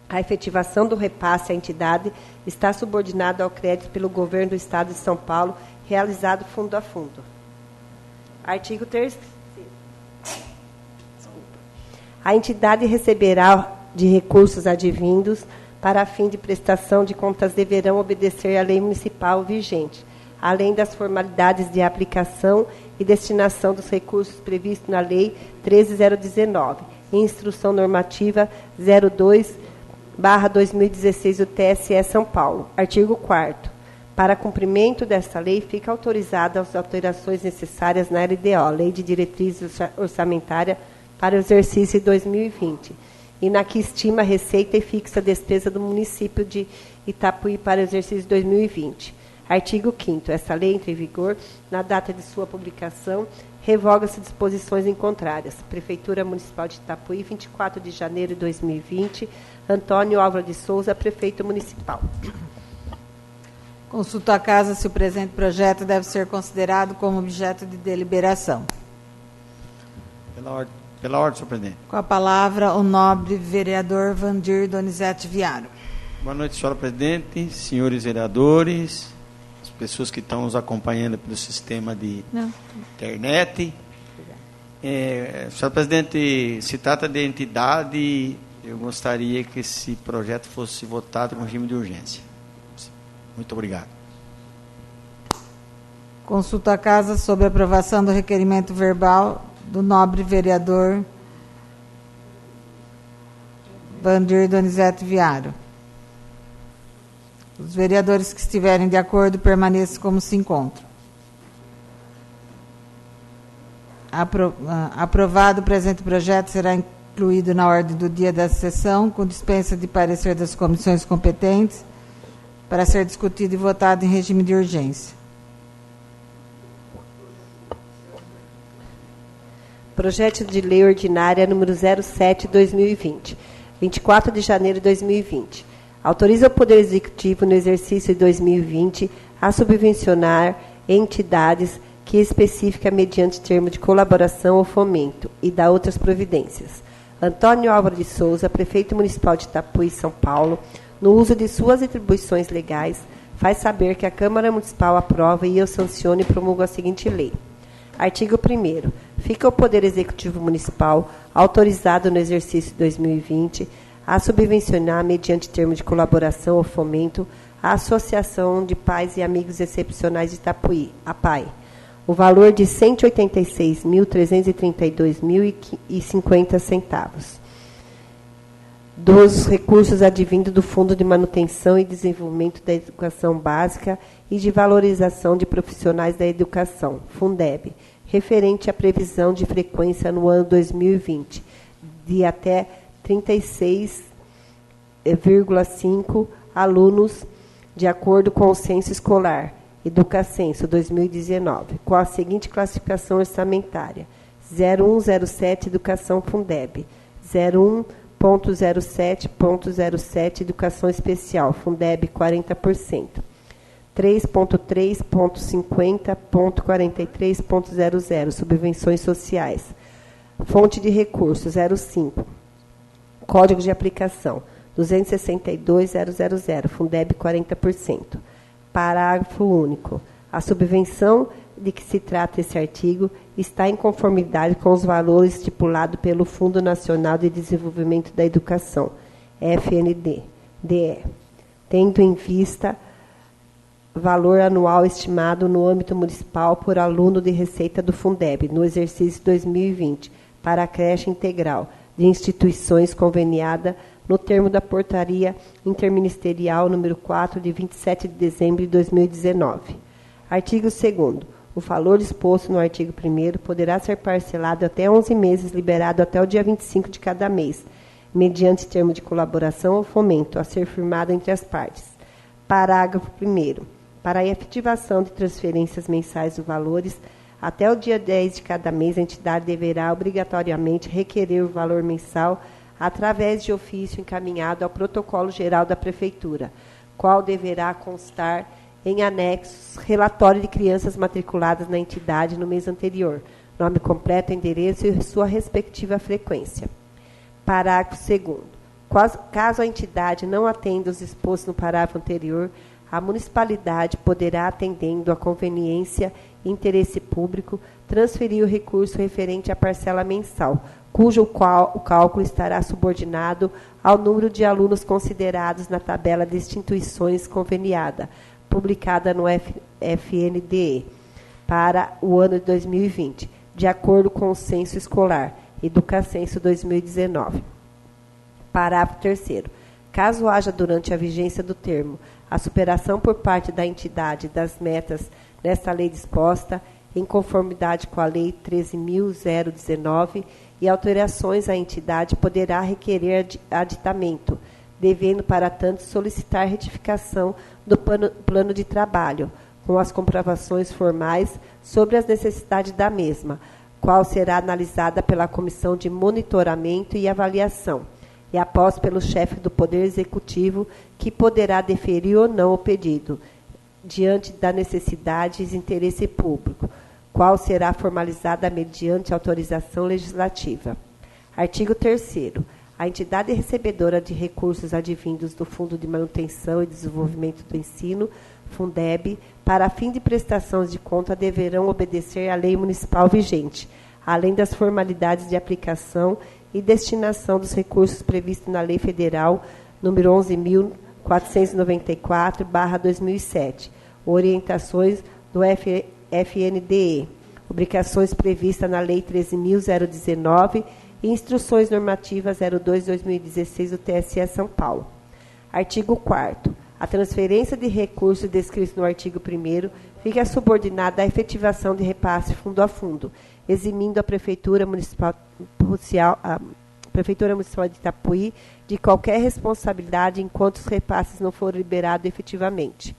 A efetivação do repasse à entidade está subordinada ao crédito pelo Governo do Estado de São Paulo, realizado fundo a fundo. Artigo 3º. A entidade receberá de recursos advindos para fim de prestação de contas deverão obedecer à lei municipal vigente, além das formalidades de aplicação e destinação dos recursos previstos na Lei 13.019 e Instrução Normativa 02/2016 do TSE São Paulo. Artigo 4º. Para cumprimento desta lei, fica autorizada as alterações necessárias na LDO, Lei de Diretrizes Orçamentária para o exercício de 2020, e na que estima a receita e fixa a despesa do município de Itapuí para o exercício de 2020. Artigo 5º. Esta lei entra em vigor na data de sua publicação. Revoga-se disposições em contrárias. Prefeitura Municipal de Itapuí, 24 de janeiro de 2020. Antônio Álvaro de Souza, Prefeito Municipal. Consulta a casa se o presente projeto deve ser considerado como objeto de deliberação. Pela ordem, senhor presidente. Com a palavra, o nobre vereador Vandir Donizete Viaro. Boa noite, senhora presidente, senhores vereadores, as pessoas que estão nos acompanhando pelo sistema de internet. Senhora presidente, se trata de entidade, eu gostaria que esse projeto fosse votado com regime de urgência. Muito obrigado. Consulta a casa sobre a aprovação do requerimento verbal do nobre vereador Vandir Donizete Viaro. Os vereadores que estiverem de acordo permaneçam como se encontram. Aprovado o presente projeto, será incluído na ordem do dia da sessão, com dispensa de parecer das comissões competentes, para ser discutido e votado em regime de urgência. Projeto de Lei Ordinária número 07/2020, 24 de janeiro de 2020. Autoriza o Poder Executivo, no exercício de 2020, a subvencionar entidades que especifica mediante termo de colaboração ou fomento e dá outras providências. Antônio Álvaro de Souza, Prefeito Municipal de Itapuí, São Paulo, no uso de suas atribuições legais, faz saber que a Câmara Municipal aprova e eu sanciono e promulgo a seguinte lei. Artigo 1º. Fica o Poder Executivo Municipal autorizado no exercício de 2020 a subvencionar, mediante termo de colaboração ou fomento, a Associação de Pais e Amigos Excepcionais de Itapuí, a PAI, o valor de R$ 186.332,50. dos recursos advindos do Fundo de Manutenção e Desenvolvimento da Educação Básica e de Valorização de Profissionais da Educação, Fundeb, referente à previsão de frequência no ano 2020, de até 36,5 alunos, de acordo com o Censo Escolar, Educacenso 2019, com a seguinte classificação orçamentária: 0107 Educação Fundeb, 01.07.07 Educação Especial, Fundeb 40%, 3.3.50.43.00 Subvenções Sociais, fonte de recursos 05, Código de Aplicação 262.000, Fundeb 40%. Parágrafo único. A subvenção de que se trata esse artigo está em conformidade com os valores estipulados pelo Fundo Nacional de Desenvolvimento da Educação, FNDE, tendo em vista valor anual estimado no âmbito municipal por aluno de receita do Fundeb, no exercício 2020, para a creche integral de instituições conveniada no termo da Portaria Interministerial número 4, de 27 de dezembro de 2019. Artigo 2º. O valor disposto no artigo 1º poderá ser parcelado até 11 meses, liberado até o dia 25 de cada mês, mediante termo de colaboração ou fomento, a ser firmado entre as partes. Parágrafo 1º. Para a efetivação de transferências mensais dos valores, até o dia 10 de cada mês, a entidade deverá obrigatoriamente requerer o valor mensal através de ofício encaminhado ao Protocolo Geral da Prefeitura, qual deverá constar em anexos relatório de crianças matriculadas na entidade no mês anterior, nome completo, endereço e sua respectiva frequência. Parágrafo 2º. Caso a entidade não atenda os expostos no parágrafo anterior, a municipalidade poderá, atendendo à conveniência e interesse público, transferir o recurso referente à parcela mensal, cujo o cálculo estará subordinado ao número de alunos considerados na tabela de instituições conveniada, publicada no FNDE, para o ano de 2020, de acordo com o Censo Escolar, Educacenso 2019. Parágrafo 3º. Caso haja, durante a vigência do termo, a superação por parte da entidade das metas nesta lei disposta, em conformidade com a Lei 13.019, e alterações, a entidade poderá requerer aditamento, devendo, para tanto, solicitar retificação do plano de trabalho, com as comprovações formais sobre as necessidades da mesma, qual será analisada pela Comissão de Monitoramento e Avaliação, e após pelo chefe do Poder Executivo, que poderá deferir ou não o pedido, diante da necessidade e interesse público, qual será formalizada mediante autorização legislativa. Artigo 3º. A entidade recebedora de recursos advindos do Fundo de Manutenção e Desenvolvimento do Ensino, Fundeb, para fim de prestação de conta, deverão obedecer à lei municipal vigente, além das formalidades de aplicação e destinação dos recursos previstos na Lei Federal número 11.494/2007, orientações do FNDE, obrigações previstas na Lei 13.019 e instruções normativas 02/2016 do TSE São Paulo. Artigo 4º. A transferência de recursos descritos no artigo 1º fica subordinada à efetivação de repasse fundo a fundo, eximindo a Prefeitura Municipal de Itapuí de qualquer responsabilidade enquanto os repasses não forem liberados efetivamente.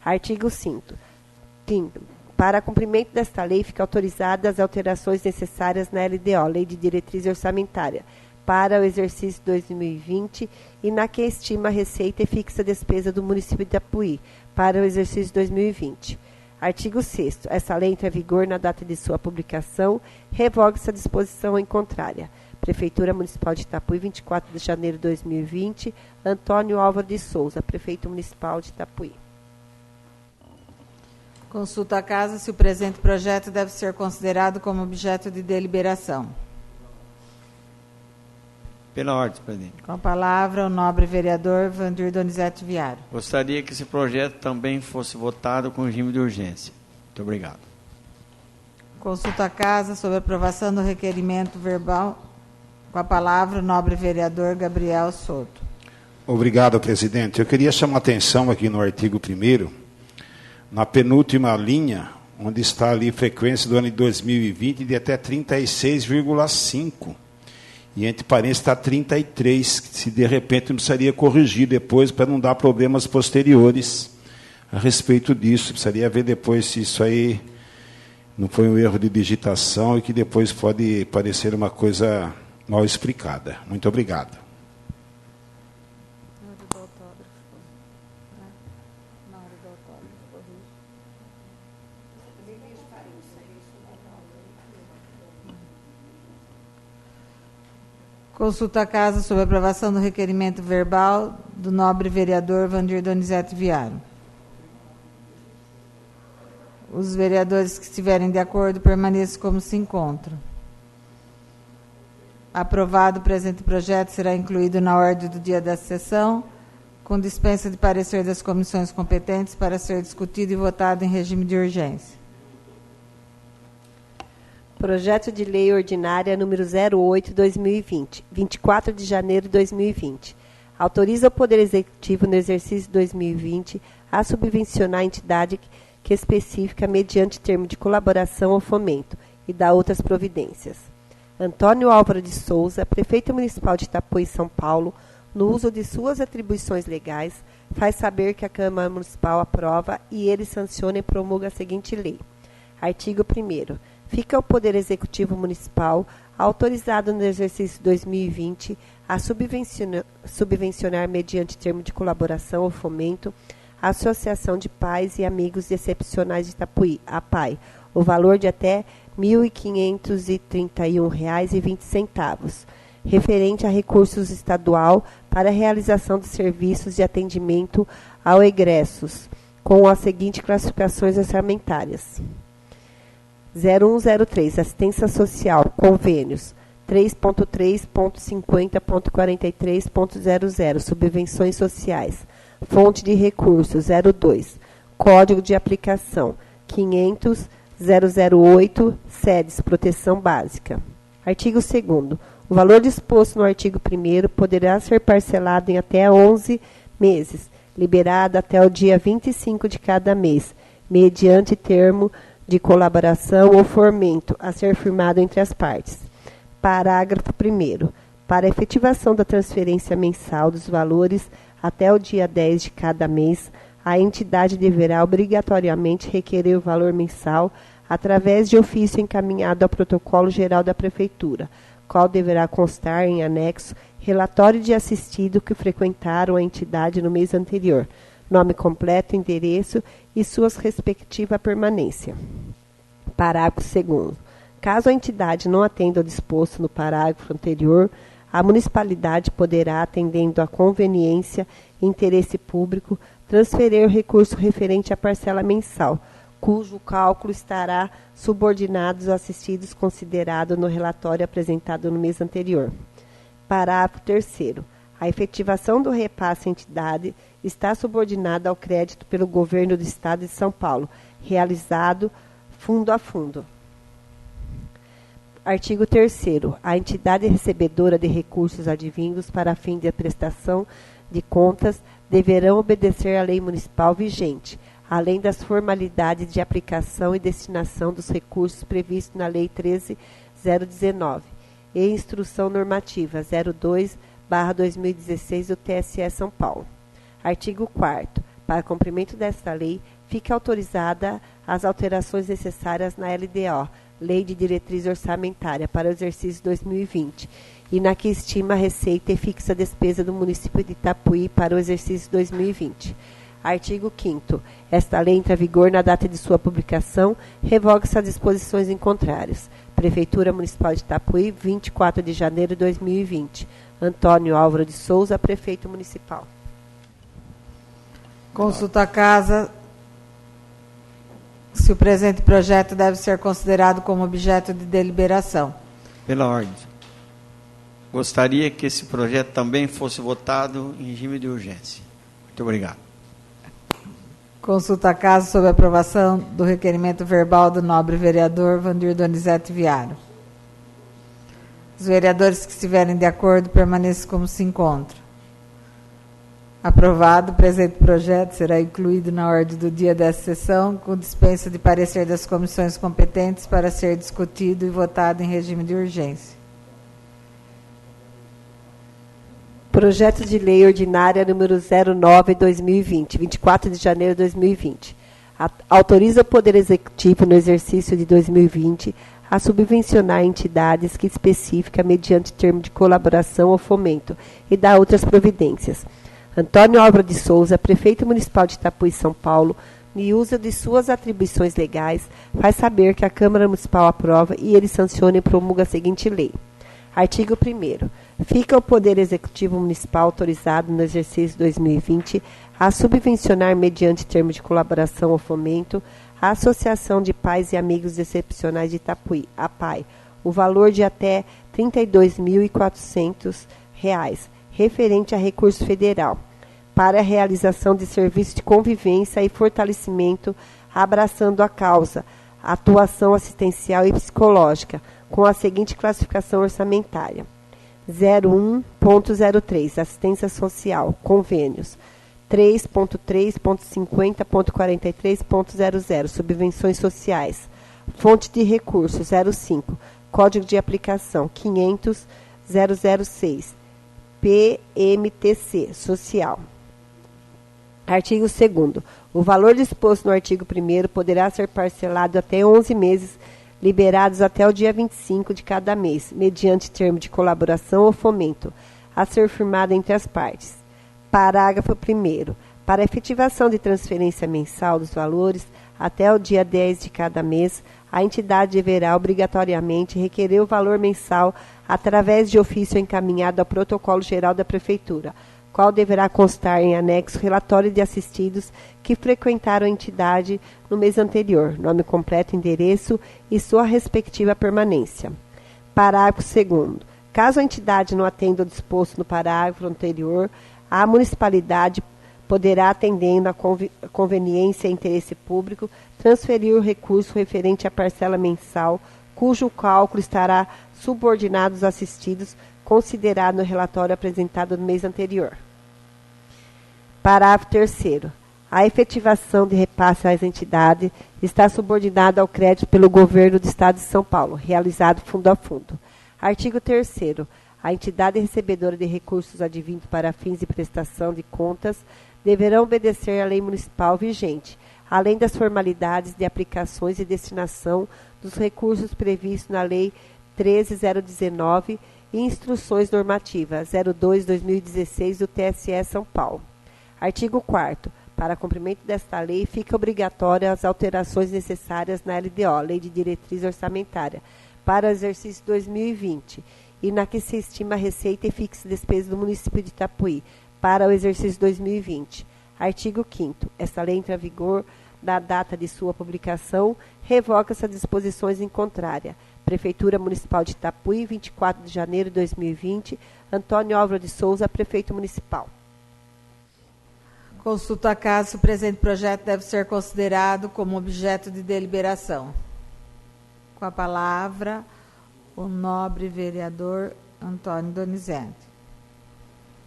Artigo 5º. Para cumprimento desta lei, fica autorizadas as alterações necessárias na LDO, Lei de Diretriz Orçamentária, para o exercício 2020 e na que estima a receita e fixa a despesa do município de Itapuí para o exercício 2020. Artigo 6º. Essa lei entra em vigor na data de sua publicação, revoga-se a disposição em contrária. Prefeitura Municipal de Itapuí, 24 de janeiro de 2020, Antônio Álvaro de Souza, Prefeito Municipal de Itapuí. Consulta a casa se o presente projeto deve ser considerado como objeto de deliberação. Pela ordem, presidente. Com a palavra, o nobre vereador Vandir Donizete Viário. Gostaria que esse projeto também fosse votado com regime de urgência. Muito obrigado. Consulta a casa sobre a aprovação do requerimento verbal Com a palavra, o nobre vereador Gabriel Souto. Obrigado, presidente. Eu queria chamar a atenção aqui no artigo 1º, na penúltima linha, onde está ali frequência do ano de 2020 de até 36,5. E entre parênteses está 33, que se de repente não precisaria corrigir depois para não dar problemas posteriores a respeito disso. Precisaria ver depois se isso aí não foi um erro de digitação e que depois pode parecer uma coisa mal explicada. Muito obrigado. Consulta a casa sobre a aprovação do requerimento verbal do nobre vereador Vandir Donizete Viaro. Os vereadores que estiverem de acordo permaneçam como se encontram. Aprovado o presente projeto, será incluído na ordem do dia da sessão, com dispensa de parecer das comissões competentes para ser discutido e votado em regime de urgência. Projeto de Lei Ordinária número 08/2020, 24 de janeiro de 2020. Autoriza o Poder Executivo, no exercício de 2020, a subvencionar a entidade que especifica mediante termo de colaboração ou fomento e dá outras providências. Antônio Álvaro de Souza, Prefeito Municipal de Itapuí, São Paulo, no uso de suas atribuições legais, faz saber que a Câmara Municipal aprova e ele sanciona e promulga a seguinte lei. Artigo 1º. Fica o Poder Executivo Municipal autorizado no exercício 2020 a subvencionar mediante termo de colaboração ou fomento a Associação de Pais e Amigos Excepcionais de Itapuí, APAI, o valor de até R$ 1.531,20, referente a recursos estadual para a realização de serviços de atendimento ao egressos, com as seguintes classificações orçamentárias. 0103, Assistência Social, Convênios, 3.3.50.43.00, Subvenções Sociais, Fonte de Recursos, 02, Código de Aplicação, 500.008, SEDES, Proteção Básica. Artigo 2º. O valor disposto no artigo 1º poderá ser parcelado em até 11 meses, liberado até o dia 25 de cada mês, mediante termo de colaboração ou fomento a ser firmado entre as partes. Parágrafo 1º. Para a efetivação da transferência mensal dos valores até o dia 10 de cada mês, a entidade deverá obrigatoriamente requerer o valor mensal através de ofício encaminhado ao Protocolo Geral da Prefeitura, qual deverá constar em anexo relatório de assistido que frequentaram a entidade no mês anterior, nome completo, endereço e suas respectiva permanência. Parágrafo 2º. Caso a entidade não atenda ao disposto no parágrafo anterior, a municipalidade poderá, atendendo à conveniência e interesse público, transferir o recurso referente à parcela mensal, cujo cálculo estará subordinado aos assistidos considerado no relatório apresentado no mês anterior. Parágrafo 3º. A efetivação do repasse à entidade está subordinada ao crédito pelo Governo do Estado de São Paulo, realizado fundo a fundo. Artigo 3º. A entidade recebedora de recursos advindos para fim de prestação de contas deverão obedecer à lei municipal vigente, além das formalidades de aplicação e destinação dos recursos previstos na Lei 13.019 e Instrução Normativa 02/2016 do TSE São Paulo. Artigo 4º. Para cumprimento desta lei, fica autorizada as alterações necessárias na LDO, Lei de Diretriz Orçamentária, para o exercício 2020, e na que estima a receita e fixa a despesa do município de Itapuí para o exercício 2020. Artigo 5º. Esta lei entra em vigor na data de sua publicação, revoga-se as disposições em contrários. Prefeitura Municipal de Itapuí, 24 de janeiro de 2020. Antônio Álvaro de Souza, Prefeito Municipal. Consulta a casa se o presente projeto deve ser considerado como objeto de deliberação. Pela ordem. Gostaria que esse projeto também fosse votado em regime de urgência. Muito obrigado. Consulta a casa sobre a aprovação do requerimento verbal do nobre vereador Vandir Donizete Viaro. Os vereadores que estiverem de acordo permaneçam como se encontram. Aprovado, o presente projeto será incluído na ordem do dia desta sessão, com dispensa de parecer das comissões competentes para ser discutido e votado em regime de urgência. Projeto de Lei Ordinária número 09/2020, 24 de janeiro de 2020. Autoriza o Poder Executivo, no exercício de 2020, a subvencionar entidades que especifica mediante termo de colaboração ou fomento e dá outras providências. Antônio Álvaro de Souza, prefeito municipal de Itapuí, São Paulo, no uso de suas atribuições legais, faz saber que a Câmara Municipal aprova e ele sanciona e promulga a seguinte lei. Artigo 1º. Fica o Poder Executivo Municipal autorizado no exercício 2020 a subvencionar, mediante termo de colaboração ou fomento, a Associação de Pais e Amigos Excepcionais de Itapuí, APAI, o valor de até R$ 32.400, referente a recurso federal, para a realização de serviços de convivência e fortalecimento, abraçando a causa, atuação assistencial e psicológica, com a seguinte classificação orçamentária: 01.03, assistência social, convênios, 3.3.50.43.00, subvenções sociais, fonte de recursos, 05, código de aplicação, 500.006, PMTC, social. Artigo 2º. O valor disposto no artigo 1º poderá ser parcelado até 11 meses, liberados até o dia 25 de cada mês, mediante termo de colaboração ou fomento, a ser firmado entre as partes. Parágrafo 1º. Para a efetivação de transferência mensal dos valores, até o dia 10 de cada mês, a entidade deverá obrigatoriamente requerer o valor mensal através de ofício encaminhado ao Protocolo Geral da Prefeitura, qual deverá constar em anexo relatório de assistidos que frequentaram a entidade no mês anterior, nome completo, endereço e sua respectiva permanência. Parágrafo 2º. Caso a entidade não atenda o disposto no parágrafo anterior, a municipalidade poderá, atendendo a conveniência e interesse público, transferir o recurso referente à parcela mensal, cujo cálculo estará subordinado aos assistidos, considerado no relatório apresentado no mês anterior. Parágrafo 3º. A efetivação de repasse às entidades está subordinada ao crédito pelo Governo do Estado de São Paulo, realizado fundo a fundo. Artigo 3º. A entidade recebedora de recursos advindos para fins de prestação de contas deverão obedecer à lei municipal vigente, além das formalidades de aplicações e destinação dos recursos previstos na Lei 13.019 e Instruções Normativas 02/2016 do TSE São Paulo. Artigo 4º. Para cumprimento desta lei, fica obrigatória as alterações necessárias na LDO, Lei de Diretriz Orçamentária, para o exercício 2020, e na que se estima a receita e fixa despesa do município de Itapuí, para o exercício 2020. Artigo 5º. Esta lei entra em vigor na data de sua publicação, revoga-se as disposições em contrária. Prefeitura Municipal de Itapuí, 24 de janeiro de 2020. Antônio Álvaro de Souza, prefeito municipal. Consulta a casa se o presente projeto deve ser considerado como objeto de deliberação. Com a palavra, o nobre vereador Antônio Donizete.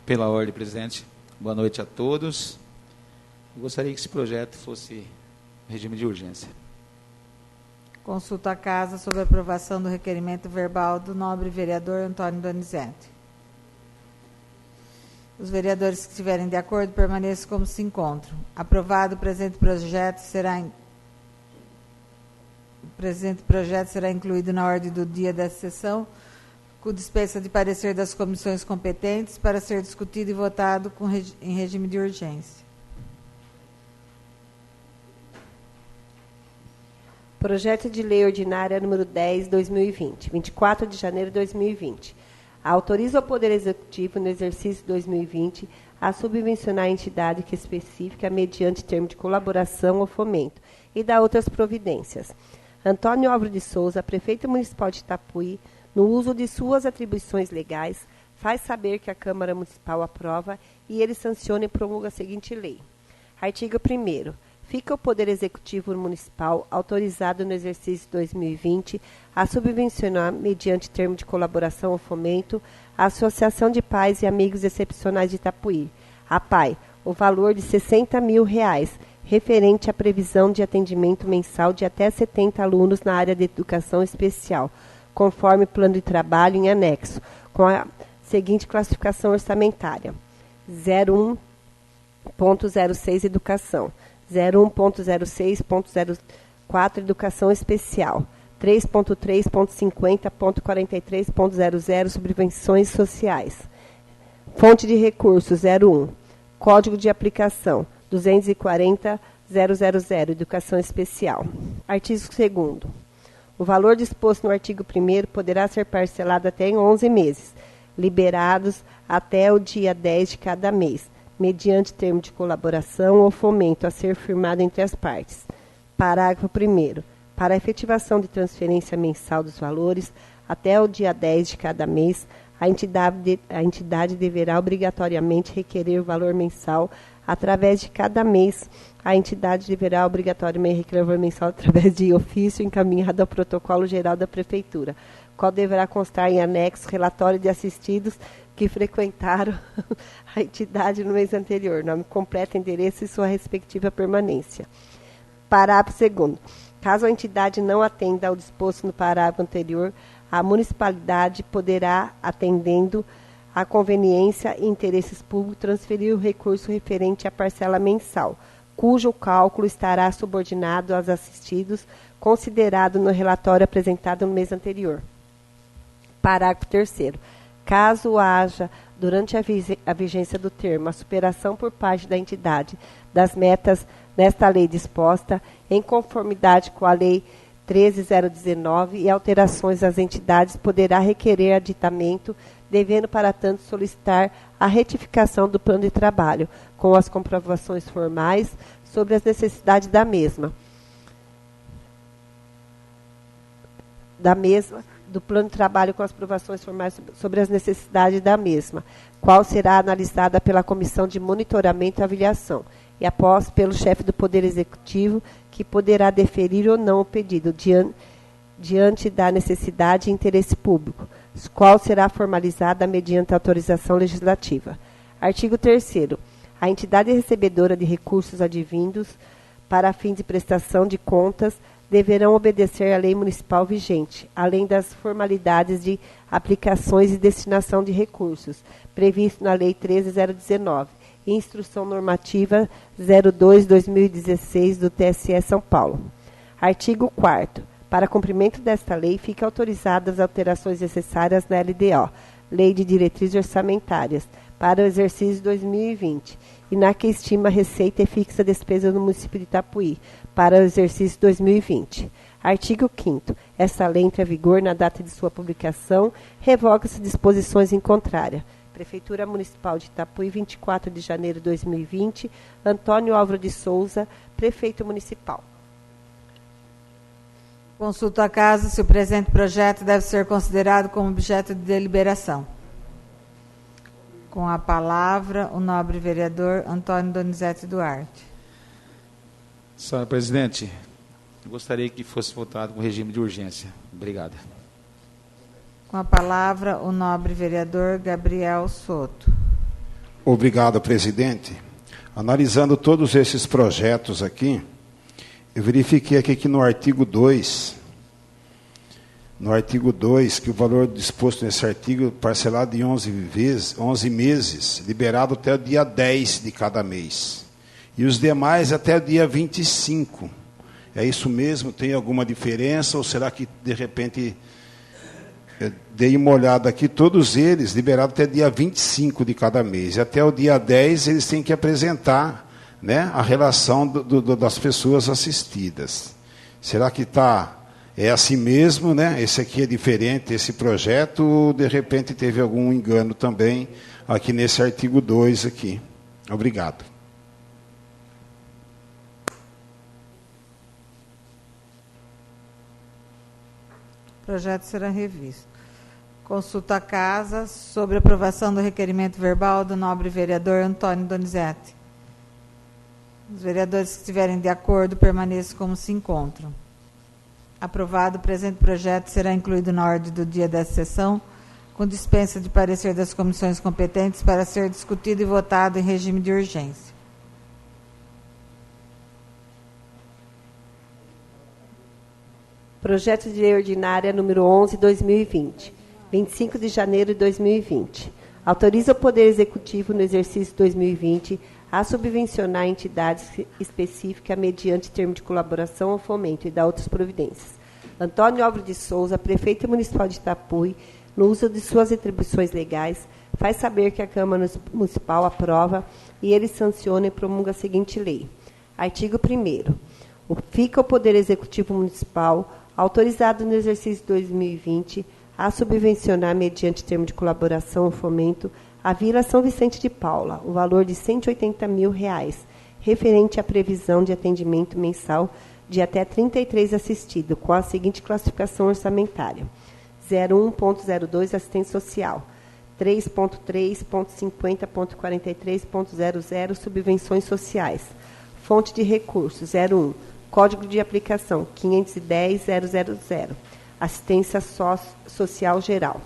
Pela ordem, presidente. Boa noite a todos. Eu gostaria que esse projeto fosse regime de urgência. Consulta a casa sobre a aprovação do requerimento verbal do nobre vereador Antônio Donizete. Os vereadores que estiverem de acordo permaneçam como se encontram. Aprovado, o presente projeto será incluído na ordem do dia desta sessão, com dispensa de parecer das comissões competentes, para ser discutido e votado em regime de urgência. Projeto de Lei Ordinária número 10/2020, 24 de janeiro de 2020. Autoriza o Poder Executivo, no exercício 2020, a subvencionar a entidade que especifica mediante termo de colaboração ou fomento e dá outras providências. Antônio Álvaro de Souza, prefeito municipal de Itapuí, no uso de suas atribuições legais, faz saber que a Câmara Municipal aprova e ele sanciona e promulga a seguinte lei. Artigo 1º. fica o Poder Executivo Municipal autorizado no exercício 2020 a subvencionar, mediante termo de colaboração ou fomento, a Associação de Pais e Amigos Excepcionais de Itapuí, a PAI, o valor de R$ 60 mil, referente à previsão de atendimento mensal de até 70 alunos na área de educação especial, conforme plano de trabalho em anexo, com a seguinte classificação orçamentária: 01.06 Educação, 01.06.04 Educação Especial, 3.3.50.43.00 Subvenções Sociais. Fonte de recursos 01. Código de aplicação 240.000 Educação Especial. Artigo 2º. O valor disposto no artigo 1º poderá ser parcelado até em 11 meses, liberados até o dia 10 de cada mês, mediante termo de colaboração ou fomento a ser firmado entre as partes. Parágrafo 1º. Para a efetivação de transferência mensal dos valores, até o dia 10 de cada mês, a entidade deverá obrigatoriamente requerer o valor mensal através de cada mês. A entidade deverá obrigatoriamente requerer o valor mensal através de ofício encaminhado ao protocolo geral da Prefeitura, qual deverá constar em anexo relatório de assistidos que frequentaram a entidade no mês anterior, nome completo, endereço e sua respectiva permanência. Parágrafo 2º. Caso a entidade não atenda ao disposto no parágrafo anterior, a municipalidade poderá, atendendo à conveniência e interesses públicos, transferir o recurso referente à parcela mensal, cujo cálculo estará subordinado aos assistidos, considerado no relatório apresentado no mês anterior. Parágrafo 3º. Caso haja, durante a vigência do termo, a superação por parte da entidade das metas nesta lei disposta, em conformidade com a Lei 13.019 e alterações às entidades, poderá requerer aditamento, devendo, para tanto, solicitar a retificação do plano de trabalho, com as comprovações formais sobre as necessidades da mesma, do plano de trabalho com as provações formais sobre as necessidades da mesma, qual será analisada pela Comissão de Monitoramento e Avaliação, e após pelo chefe do Poder Executivo, que poderá deferir ou não o pedido diante da necessidade e interesse público, qual será formalizada mediante autorização legislativa. Artigo 3º. A entidade recebedora de recursos advindos para fins de prestação de contas deverão obedecer à lei municipal vigente, além das formalidades de aplicações e destinação de recursos, previsto na Lei 13.019, e Instrução Normativa 02/2016 do TSE São Paulo. Artigo 4º. Para cumprimento desta lei, fiquem autorizadas as alterações necessárias na LDO, Lei de Diretrizes Orçamentárias, para o exercício 2020, e na que estima a receita e fixa a despesa no município de Itapuí, para o exercício 2020. Artigo 5º. Esta lei entra em vigor na data de sua publicação, revoga-se disposições em contrária. Prefeitura Municipal de Itapuí, 24 de janeiro de 2020, Antônio Álvaro de Souza, Prefeito Municipal. Consulta a casa se o presente projeto deve ser considerado como objeto de deliberação. Com a palavra, o nobre vereador Antônio Donizete Duarte. Senhora Presidente, gostaria que fosse votado com regime de urgência. Obrigado. Com a palavra, o nobre vereador Gabriel Soto. Obrigado, presidente. Analisando todos esses projetos aqui, eu verifiquei aqui que no artigo 2, que o valor disposto nesse artigo parcelado em 11 meses, liberado até o dia 10 de cada mês. E os demais até o dia 25. É isso mesmo? Tem alguma diferença? Ou será que, de repente, dei uma olhada aqui, todos eles liberados até dia 25 de cada mês. E até o dia 10 eles têm que apresentar, né, a relação das pessoas assistidas. Será que é assim mesmo, né? Esse aqui é diferente, esse projeto, ou de repente teve algum engano também aqui nesse artigo 2 aqui? Obrigado. O projeto será revisto. Consulta a casa sobre aprovação do requerimento verbal do nobre vereador Antônio Donizete. Os vereadores que estiverem de acordo permaneçam como se encontram. Aprovado, o presente projeto será incluído na ordem do dia desta sessão, com dispensa de parecer das comissões competentes para ser discutido e votado em regime de urgência. Projeto de Lei Ordinária número 11/2020, 25 de janeiro de 2020. Autoriza o Poder Executivo, no exercício 2020, a subvencionar entidades específicas mediante termo de colaboração ou fomento e dar outras providências. Antônio Álvaro de Souza, prefeito municipal de Itapuí, no uso de suas atribuições legais, faz saber que a Câmara Municipal aprova e ele sanciona e promulga a seguinte lei. Artigo 1º. Fica o Poder Executivo Municipal autorizado no exercício 2020 a subvencionar, mediante termo de colaboração ou fomento, a Vila São Vicente de Paula, o valor de R$ 180 mil, referente à previsão de atendimento mensal de até 33 assistidos, com a seguinte classificação orçamentária: 01.02 assistência social, 3.3.50.43.00 subvenções sociais. Fonte de recursos: 01. Código de aplicação: 510.000. Assistência social geral.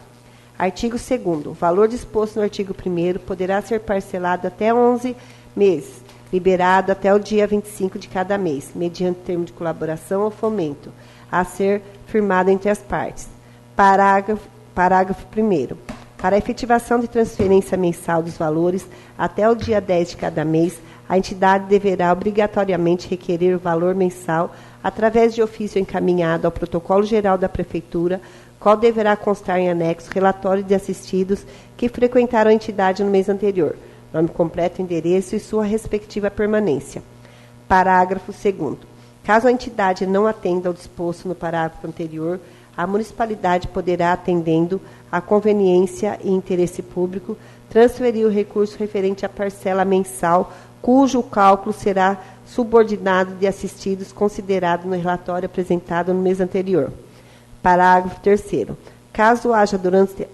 Artigo 2º. O valor disposto no artigo 1º poderá ser parcelado até 11 meses, liberado até o dia 25 de cada mês, mediante termo de colaboração ou fomento, a ser firmado entre as partes. Parágrafo 1º. Para a efetivação de transferência mensal dos valores, até o dia 10 de cada mês, a entidade deverá obrigatoriamente requerer o valor mensal através de ofício encaminhado ao Protocolo Geral da Prefeitura, qual deverá constar em anexo relatório de assistidos que frequentaram a entidade no mês anterior, nome completo, endereço e sua respectiva permanência. Parágrafo 2º. Caso a entidade não atenda ao disposto no parágrafo anterior, a municipalidade poderá, atendendo à conveniência e interesse público, transferir o recurso referente à parcela mensal, cujo cálculo será subordinado de assistidos considerado no relatório apresentado no mês anterior. Parágrafo 3º. Caso haja,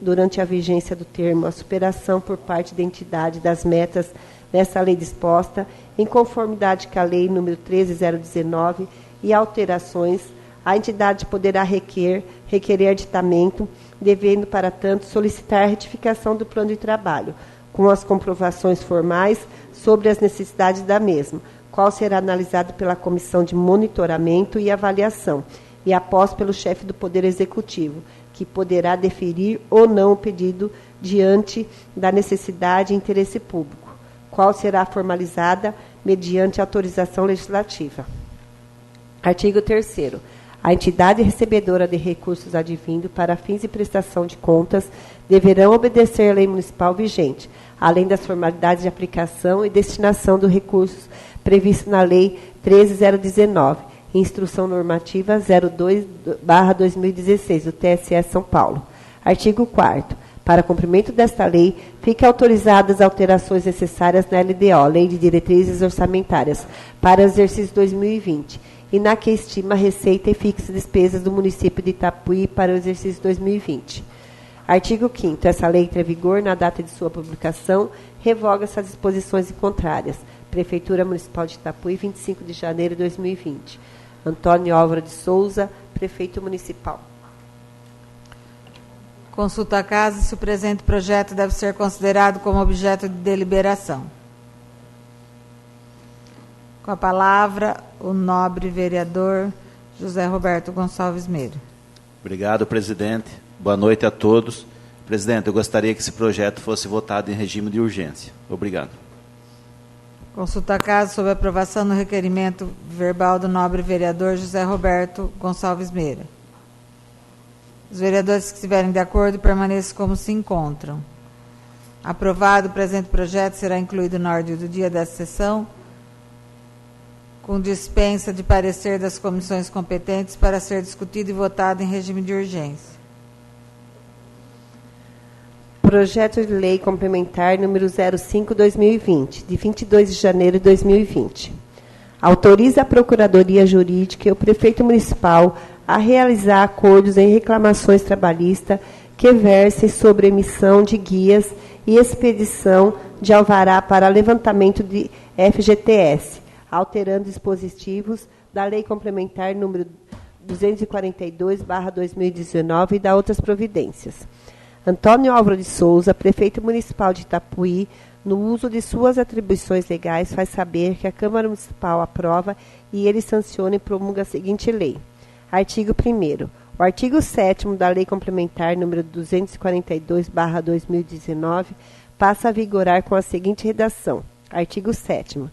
durante a vigência do termo, a superação por parte da entidade das metas nessa lei disposta, em conformidade com a Lei nº 13.019 e alterações, a entidade poderá requerer aditamento, devendo, para tanto, solicitar a retificação do plano de trabalho, com as comprovações formais sobre as necessidades da mesma, qual será analisado pela Comissão de Monitoramento e Avaliação, e após pelo chefe do Poder Executivo, que poderá deferir ou não o pedido diante da necessidade e interesse público, qual será formalizada mediante autorização legislativa. Artigo 3º. A entidade recebedora de recursos advindo para fins de prestação de contas deverão obedecer à lei municipal vigente, além das formalidades de aplicação e destinação dos recursos previstos na Lei 13.019, Instrução Normativa 02/2016, do TSE São Paulo. Artigo 4º. Para cumprimento desta lei, fiquem autorizadas as alterações necessárias na LDO, Lei de Diretrizes Orçamentárias, para o exercício 2020, e na que estima a receita e fixa despesas do município de Itapuí para o exercício 2020. Artigo 5º. Essa lei entra em vigor na data de sua publicação, revoga essas disposições contrárias. Prefeitura Municipal de Itapuí, 25 de janeiro de 2020. Antônio Álvaro de Souza, Prefeito Municipal. Consulta a casa se o presente projeto deve ser considerado como objeto de deliberação. Com a palavra, o nobre vereador José Roberto Gonçalves Meira. Obrigado, presidente. Boa noite a todos. Presidente, eu gostaria que esse projeto fosse votado em regime de urgência. Obrigado. Consulta a casa sobre a aprovação do requerimento verbal do nobre vereador José Roberto Gonçalves Meira. Os vereadores que estiverem de acordo permaneçam como se encontram. Aprovado, o presente projeto será incluído na ordem do dia desta sessão, com dispensa de parecer das comissões competentes para ser discutido e votado em regime de urgência. Projeto de Lei Complementar número 05/2020, de 22 de janeiro de 2020. Autoriza a Procuradoria Jurídica e o Prefeito Municipal a realizar acordos em reclamações trabalhistas que versem sobre emissão de guias e expedição de alvará para levantamento de FGTS, alterando dispositivos da Lei Complementar número 242/2019 e da outras providências. Antônio Álvaro de Souza, prefeito municipal de Itapuí, no uso de suas atribuições legais, faz saber que a Câmara Municipal aprova e ele sanciona e promulga a seguinte lei. Artigo 1º. O artigo 7º da Lei Complementar número 242/2019 passa a vigorar com a seguinte redação. Artigo 7º.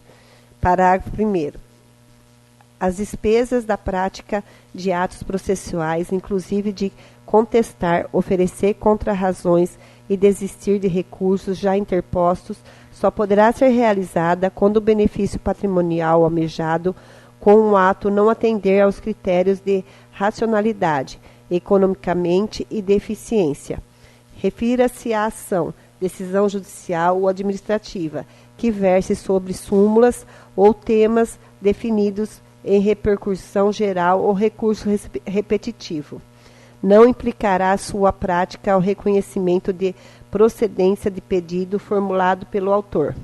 Parágrafo 1º. As despesas da prática de atos processuais, inclusive de contestar, oferecer contrarrazões e desistir de recursos já interpostos, só poderá ser realizada quando o benefício patrimonial almejado com o ato não atender aos critérios de racionalidade, economicamente e de eficiência. Refira-se à ação, decisão judicial ou administrativa, que verse sobre súmulas ou temas definidos em repercussão geral ou recurso repetitivo. Não implicará sua prática ao reconhecimento de procedência de pedido formulado pelo autor.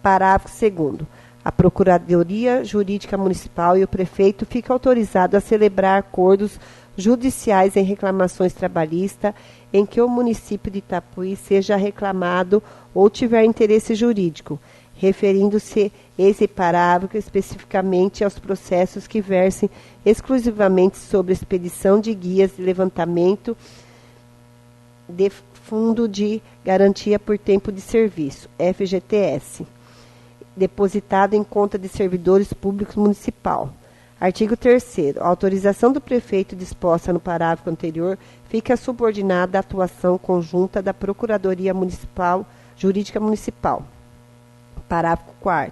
Parágrafo 2º. A Procuradoria Jurídica Municipal e o prefeito ficam autorizados a celebrar acordos judiciais em reclamações trabalhistas em que o município de Itapuí seja reclamado ou tiver interesse jurídico, referindo-se esse parágrafo especificamente aos processos que versem exclusivamente sobre expedição de guias de levantamento de Fundo de Garantia por Tempo de Serviço, FGTS, depositado em conta de servidores públicos municipal. Artigo 3º. A autorização do prefeito disposta no parágrafo anterior fica subordinada à atuação conjunta da Procuradoria Jurídica Municipal. Parágrafo 4º.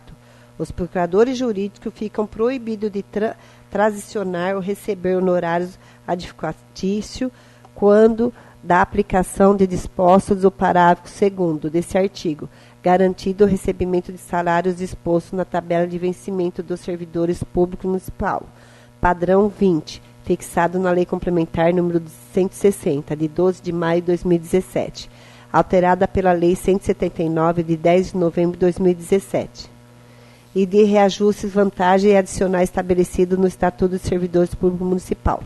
Os procuradores jurídicos ficam proibidos de transicionar ou receber honorários advocatícios quando da aplicação de dispostos do parágrafo 2º desse artigo, garantido o recebimento de salários dispostos na tabela de vencimento dos servidores públicos municipal, padrão 20, fixado na Lei Complementar número 160, de 12 de maio de 2017, alterada pela Lei 179, de 10 de novembro de 2017, e de reajustes, vantagens e adicionais estabelecidos no Estatuto dos Servidores Públicos Municipal.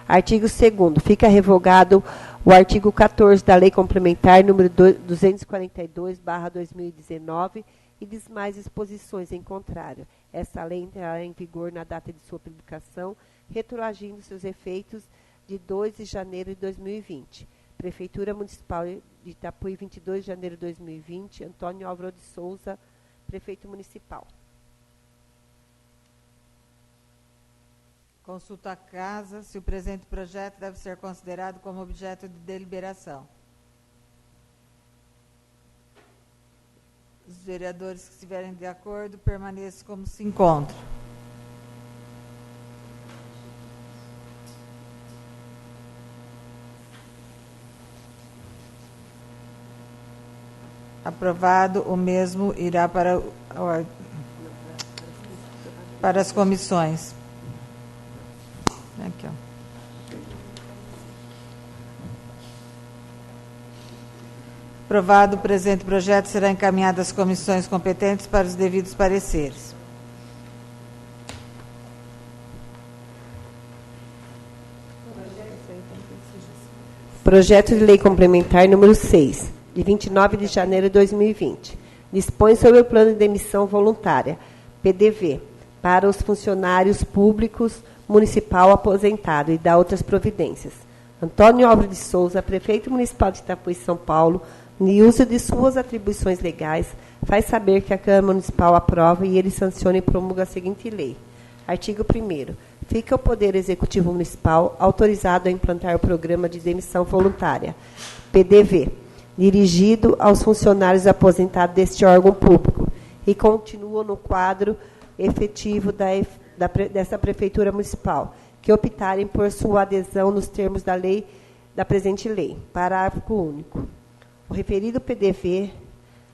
Artigo 2º. Fica revogado o artigo 14 da Lei Complementar número 242/2019 e demais disposições em contrário. Essa lei entrará em vigor na data de sua publicação, retroagindo seus efeitos de 2 de janeiro de 2020. Prefeitura Municipal de Itapuí, 22 de janeiro de 2020. Antônio Álvaro de Souza, Prefeito Municipal. Consulta a casa se o presente projeto deve ser considerado como objeto de deliberação. Os vereadores que estiverem de acordo permaneçam como se encontram. Aprovado, o mesmo irá para as comissões. Aqui, ó. Aprovado, o presente projeto será encaminhado às comissões competentes para os devidos pareceres. Projeto de Lei Complementar número 6, de 29 de janeiro de 2020. Dispõe sobre o plano de demissão voluntária, PDV, para os funcionários públicos municipal aposentado e dá outras providências. Antônio Álvaro de Souza, prefeito municipal de Itapuí, São Paulo, no uso de suas atribuições legais, faz saber que a Câmara Municipal aprova e ele sanciona e promulga a seguinte lei. Artigo 1º. Fica o Poder Executivo Municipal autorizado a implantar o programa de demissão voluntária, PDV, dirigido aos funcionários aposentados deste órgão público e continua no quadro efetivo dessa Prefeitura Municipal, que optarem por sua adesão nos termos da presente lei. Parágrafo único. O referido PDV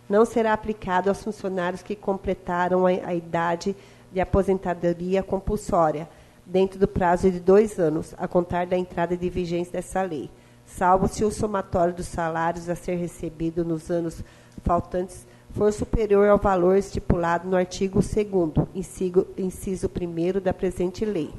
não será aplicado aos funcionários que completaram a idade de aposentadoria compulsória, dentro do prazo de 2 anos, a contar da entrada de vigência dessa lei, salvo se o somatório dos salários a ser recebido nos anos faltantes for superior ao valor estipulado no artigo 2º, inciso 1º da presente lei.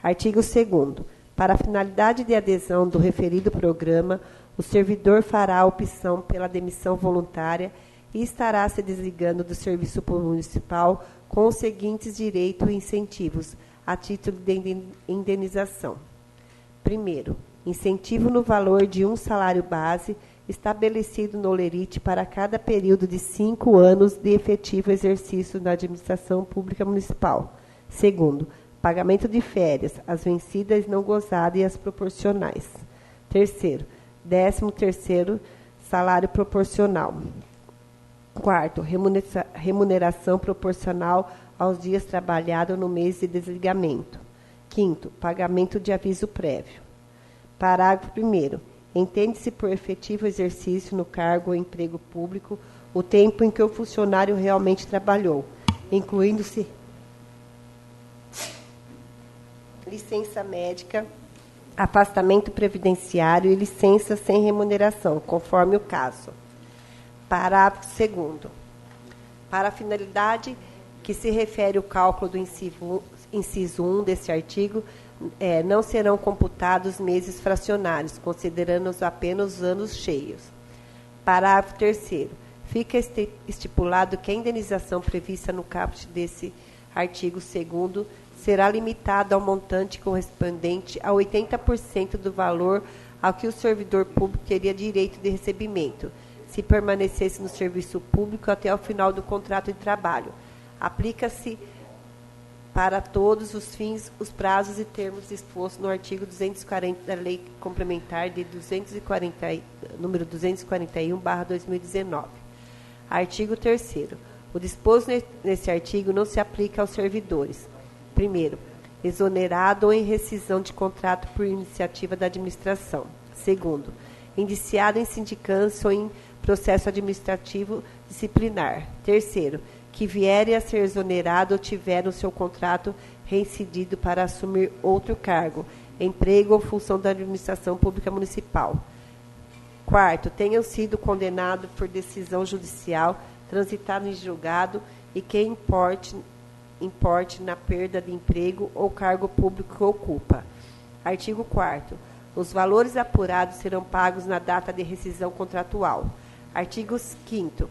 Artigo 2º. Para a finalidade de adesão do referido programa, o servidor fará a opção pela demissão voluntária e estará se desligando do serviço municipal com os seguintes direitos e incentivos, a título de indenização. Primeiro, incentivo no valor de um salário base estabelecido no LERIT para cada período de 5 anos de efetivo exercício na administração pública municipal. Segundo, pagamento de férias, as vencidas não gozadas e as proporcionais. Terceiro, 13º salário proporcional. Quarto, remuneração proporcional aos dias trabalhados no mês de desligamento. Quinto, pagamento de aviso prévio. Parágrafo 1º. Entende-se por efetivo exercício no cargo ou emprego público o tempo em que o funcionário realmente trabalhou, incluindo-se licença médica, afastamento previdenciário e licença sem remuneração, conforme o caso. Parágrafo 2º. Para a finalidade que se refere o cálculo do inciso 1 desse artigo, não serão computados meses fracionários, considerando-os apenas os anos cheios. Parágrafo 3º. Fica estipulado que a indenização prevista no caput desse artigo 2º será limitada ao montante correspondente a 80% do valor ao que o servidor público teria direito de recebimento, se permanecesse no serviço público até o final do contrato de trabalho. Aplica-se para todos os fins os prazos e termos dispostos no artigo 240 da Lei Complementar de número 241/2019. Artigo 3º. O disposto nesse artigo não se aplica aos servidores. Primeiro, exonerado ou em rescisão de contrato por iniciativa da administração. Segundo, indiciado em sindicância ou em processo administrativo disciplinar. Terceiro, que vier a ser exonerado ou tiver no seu contrato reincidido para assumir outro cargo, emprego ou função da administração pública municipal. Quarto, tenham sido condenados por decisão judicial, transitado em julgado e que importe na perda de emprego ou cargo público que ocupa. Artigo 4º. Os valores apurados serão pagos na data de rescisão contratual. Artigo 5º.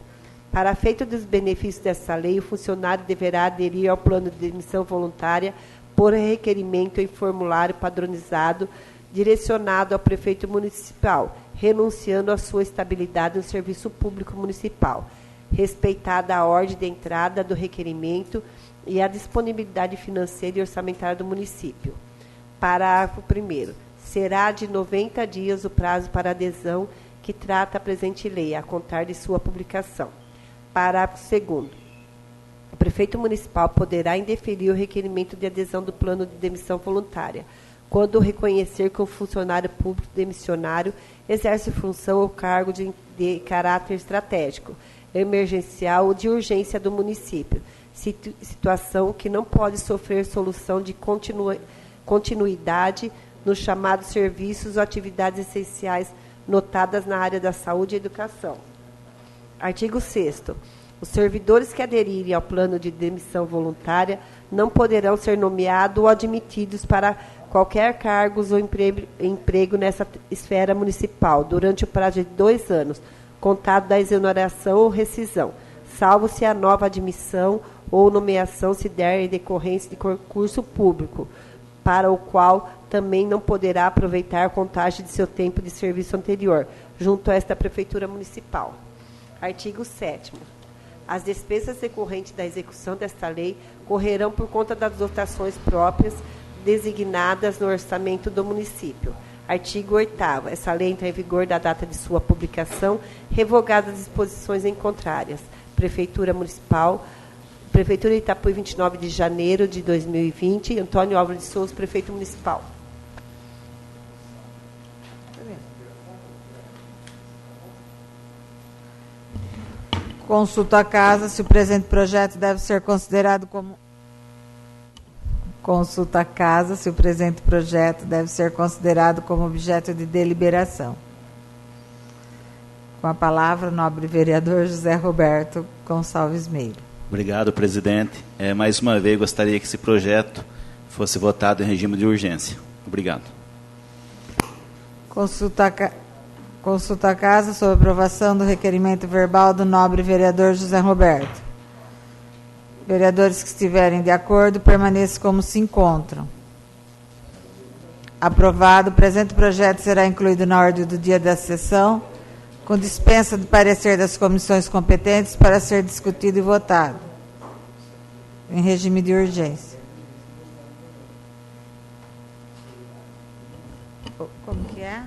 Para efeito dos benefícios dessa lei, o funcionário deverá aderir ao plano de demissão voluntária por requerimento em formulário padronizado direcionado ao prefeito municipal, renunciando à sua estabilidade no serviço público municipal, respeitada a ordem de entrada do requerimento e a disponibilidade financeira e orçamentária do município. Parágrafo 1º. Será de 90 dias o prazo para adesão que trata a presente lei, a contar de sua publicação. Parágrafo 2º. O prefeito municipal poderá indeferir o requerimento de adesão do plano de demissão voluntária, quando reconhecer que o funcionário público demissionário exerce função ou cargo de caráter estratégico, emergencial ou de urgência do município, situação que não pode sofrer solução de continuidade nos chamados serviços ou atividades essenciais notadas na área da saúde e educação. Artigo 6º. Os servidores que aderirem ao plano de demissão voluntária não poderão ser nomeados ou admitidos para qualquer cargo ou emprego nessa esfera municipal durante o prazo de 2 anos, contado da exoneração ou rescisão, salvo se a nova admissão ou nomeação se der em decorrência de concurso público, para o qual também não poderá aproveitar a contagem de seu tempo de serviço anterior, junto a esta Prefeitura Municipal. Artigo 7º. As despesas decorrentes da execução desta lei correrão por conta das dotações próprias designadas no orçamento do município. Artigo 8º. Essa lei entra em vigor da data de sua publicação, revogadas as disposições em contrárias. Prefeitura Municipal, Prefeitura de Itapuí, 29 de janeiro de 2020. Antônio Álvares de Souza, Prefeito Municipal. Consulta a casa se o presente projeto deve ser considerado como... Consulta a casa se o presente projeto deve ser considerado como objeto de deliberação. Com a palavra, o nobre vereador José Roberto Gonçalves Meira. Obrigado, presidente. Mais uma vez, gostaria que esse projeto fosse votado em regime de urgência. Obrigado. Consulta a Casa sobre aprovação do requerimento verbal do nobre vereador José Roberto. Vereadores que estiverem de acordo, permaneçam como se encontram. Aprovado. O presente projeto será incluído na ordem do dia da sessão, com dispensa do parecer das comissões competentes para ser discutido e votado, em regime de urgência. Como que é?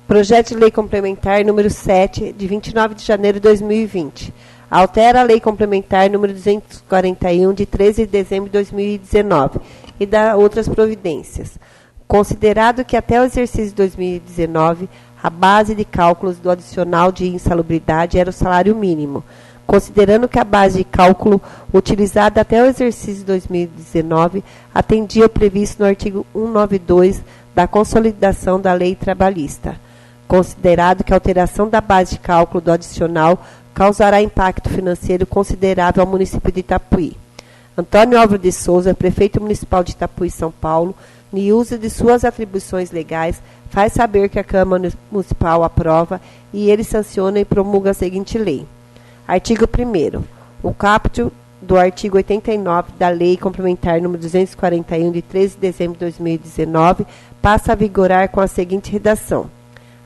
Projeto de Lei Complementar número 7, de 29 de janeiro de 2020. Altera a Lei Complementar número 241, de 13 de dezembro de 2019, e dá outras providências. Considerado que até o exercício de 2019, a base de cálculos do adicional de insalubridade era o salário mínimo. Considerando que a base de cálculo utilizada até o exercício de 2019 atendia o previsto no artigo 192 da Consolidação da Lei Trabalhista. Considerado que a alteração da base de cálculo do adicional causará impacto financeiro considerável ao município de Itapuí. Antônio Álvaro de Souza, prefeito municipal de Itapuí, São Paulo, em uso de suas atribuições legais, faz saber que a Câmara Municipal aprova e ele sanciona e promulga a seguinte lei. Artigo 1º. O caput do artigo 89 da Lei Complementar número 241, de 13 de dezembro de 2019, passa a vigorar com a seguinte redação.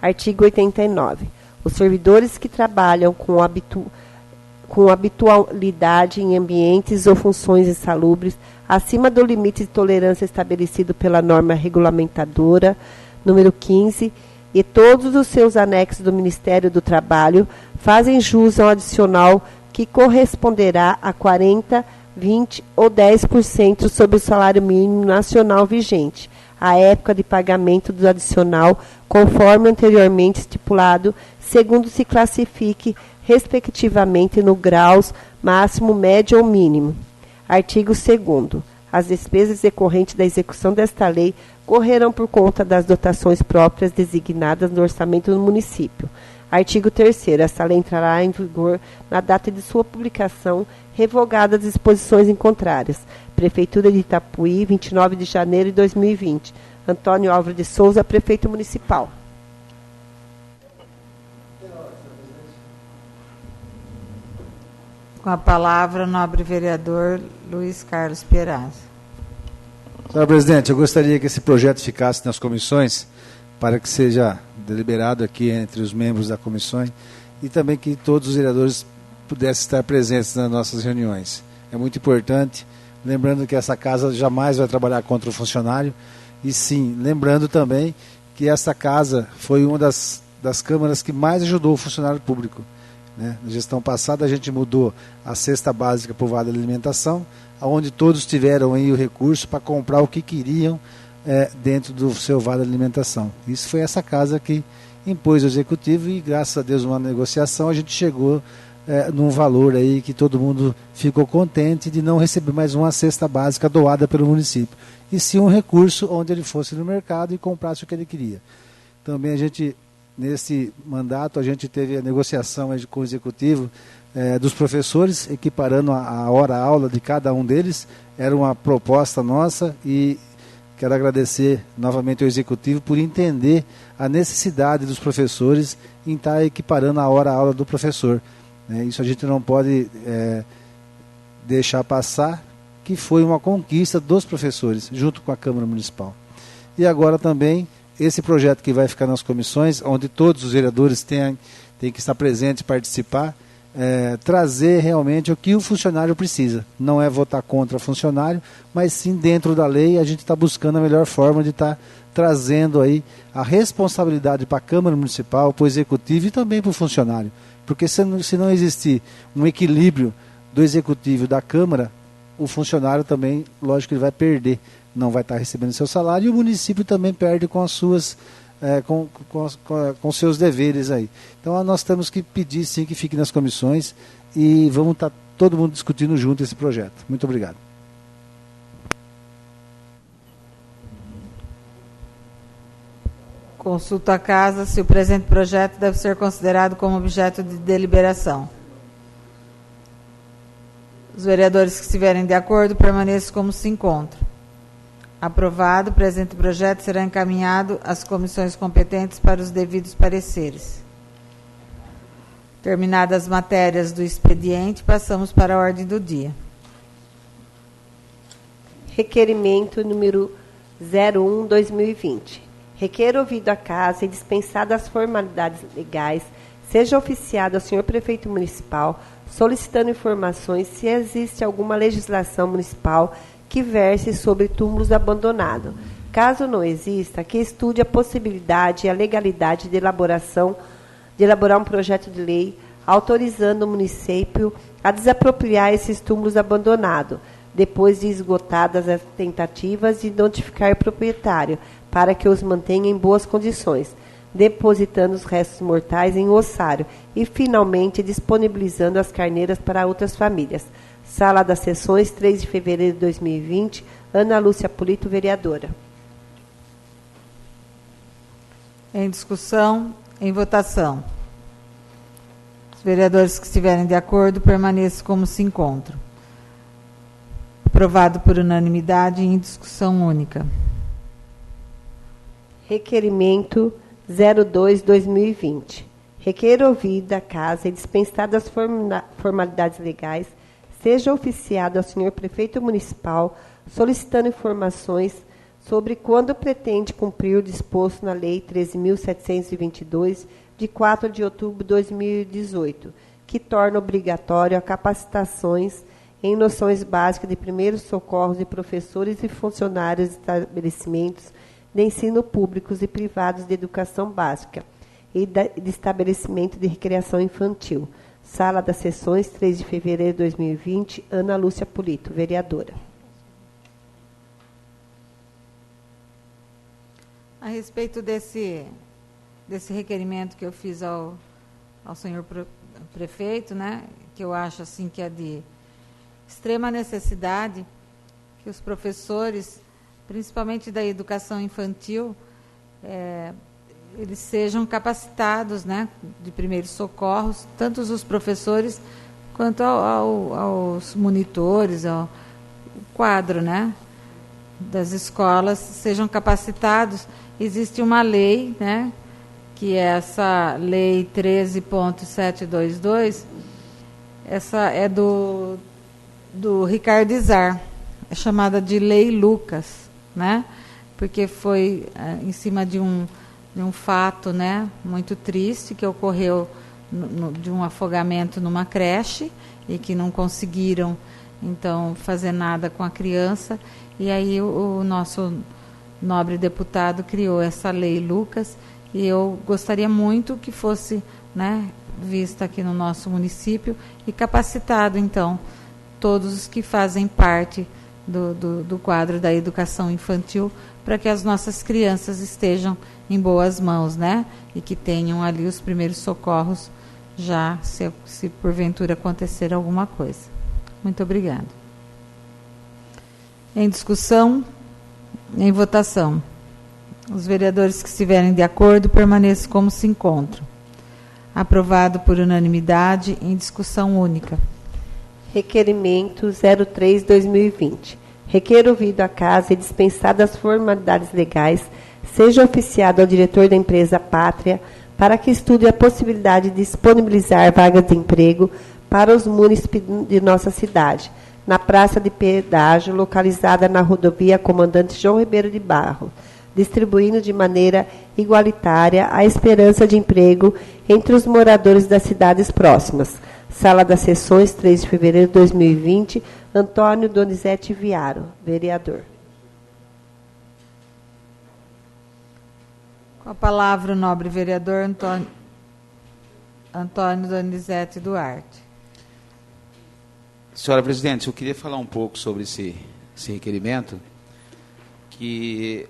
Artigo 89. Os servidores que trabalham com habitualidade em ambientes ou funções insalubres acima do limite de tolerância estabelecido pela norma regulamentadora número 15 e todos os seus anexos do Ministério do Trabalho fazem jus ao adicional que corresponderá a 40%, 20% ou 10% sobre o salário mínimo nacional vigente, à época de pagamento do adicional, conforme anteriormente estipulado, segundo se classifique, respectivamente, no graus máximo, médio ou mínimo. Artigo 2º. As despesas decorrentes da execução desta lei correrão por conta das dotações próprias designadas no orçamento do município. Artigo 3º. Esta lei entrará em vigor na data de sua publicação, revogadas as disposições em contrárias. Prefeitura de Itapuí, 29 de janeiro de 2020. Antônio Álvaro de Souza, prefeito municipal. Com a palavra, o nobre vereador Luiz Carlos Perazzo. Senhora presidente, eu gostaria que esse projeto ficasse nas comissões para que seja deliberado aqui entre os membros da comissão e também que todos os vereadores pudessem estar presentes nas nossas reuniões. É muito importante, lembrando que essa casa jamais vai trabalhar contra o funcionário e sim, lembrando também que essa casa foi uma das câmaras que mais ajudou o funcionário público. Na gestão passada a gente mudou a cesta básica para o vale de alimentação, onde todos tiveram aí o recurso para comprar o que queriam dentro do seu vale de alimentação. Isso foi essa casa que impôs o executivo e graças a Deus numa negociação a gente chegou num valor aí que todo mundo ficou contente de não receber mais uma cesta básica doada pelo município, e sim um recurso onde ele fosse no mercado e comprasse o que ele queria. Também a gente, nesse mandato, a gente teve a negociação com o executivo dos professores, equiparando a hora-aula de cada um deles. Era uma proposta nossa e quero agradecer novamente ao executivo por entender a necessidade dos professores em estar equiparando a hora-aula do professor. Isso a gente não pode deixar passar, que foi uma conquista dos professores, junto com a Câmara Municipal. E agora também esse projeto que vai ficar nas comissões, onde todos os vereadores têm que estar presentes e participar, trazer realmente o que o funcionário precisa. Não é votar contra o funcionário, mas sim dentro da lei a gente está buscando a melhor forma de estar trazendo aí a responsabilidade para a Câmara Municipal, para o Executivo e também para o funcionário. Porque se não existir um equilíbrio do Executivo e da Câmara, o funcionário também, lógico que ele vai perder, não vai estar recebendo seu salário, e o município também perde com as suas com seus deveres aí. Então nós temos que pedir sim que fique nas comissões e vamos estar todo mundo discutindo junto esse projeto. Muito obrigado. Consulta a casa se o presente projeto deve ser considerado como objeto de deliberação. Os vereadores que estiverem de acordo permaneçam como se encontram. Aprovado, o presente projeto será encaminhado às comissões competentes para os devidos pareceres. Terminadas as matérias do expediente, passamos para a ordem do dia. Requerimento número 01/2020. Requer ouvido a casa e dispensadas as formalidades legais, seja oficiado ao senhor prefeito municipal, solicitando informações se existe alguma legislação municipal que verse sobre túmulos abandonados. Caso não exista, que estude a possibilidade e a legalidade de elaborar um projeto de lei autorizando o município a desapropriar esses túmulos abandonados, depois de esgotadas as tentativas de notificar o proprietário, para que os mantenha em boas condições, depositando os restos mortais em ossário e, finalmente, disponibilizando as carneiras para outras famílias. Sala das Sessões, 3 de fevereiro de 2020, Ana Lúcia Polito, vereadora. Em discussão, em votação. Os vereadores que estiverem de acordo permaneçam como se encontram. Aprovado por unanimidade em discussão única. Requerimento 02/2020. Requer ouvida a casa e dispensadas as formalidades legais, seja oficiado ao senhor prefeito municipal, solicitando informações sobre quando pretende cumprir o disposto na Lei 13.722, de 4 de outubro de 2018, que torna obrigatório a capacitações em noções básicas de primeiros socorros de professores e funcionários de estabelecimentos de ensino públicos e privados de educação básica e de estabelecimento de recreação infantil. Sala das Sessões, 3 de fevereiro de 2020, Ana Lúcia Polito, vereadora. A respeito desse requerimento que eu fiz ao senhor prefeito, né, que eu acho assim que é de extrema necessidade que os professores, principalmente da educação infantil, eles sejam capacitados, né, de primeiros socorros, tanto os professores quanto aos monitores, ao quadro, né, das escolas, sejam capacitados. Existe uma lei, né, que é essa lei 13.722, essa é do Ricardo Izar, é chamada de Lei Lucas, né? Porque foi em cima de um fato, né, muito triste que ocorreu de um afogamento numa creche e que não conseguiram, então, fazer nada com a criança. E aí o nosso nobre deputado criou essa Lei Lucas e eu gostaria muito que fosse, né, vista aqui no nosso município e capacitado, então, todos os que fazem parte do quadro da educação infantil, para que as nossas crianças estejam em boas mãos, né? E que tenham ali os primeiros socorros, já se porventura acontecer alguma coisa. Muito obrigada. Em discussão, em votação. Os vereadores que estiverem de acordo permaneçam como se encontram. Aprovado por unanimidade em discussão única. Requerimento 03/2020. Requer ouvido a casa e dispensadas as formalidades legais, seja oficiado ao diretor da empresa Pátria para que estude a possibilidade de disponibilizar vagas de emprego para os munícipes de nossa cidade, na praça de pedágio localizada na rodovia Comandante João Ribeiro de Barro, distribuindo de maneira igualitária a esperança de emprego entre os moradores das cidades próximas. Sala das Sessões, 3 de fevereiro de 2020, Antônio Donizete Viaro, vereador. Com a palavra o nobre vereador Antônio Donizete Duarte. Senhora presidente, eu queria falar um pouco sobre esse requerimento, que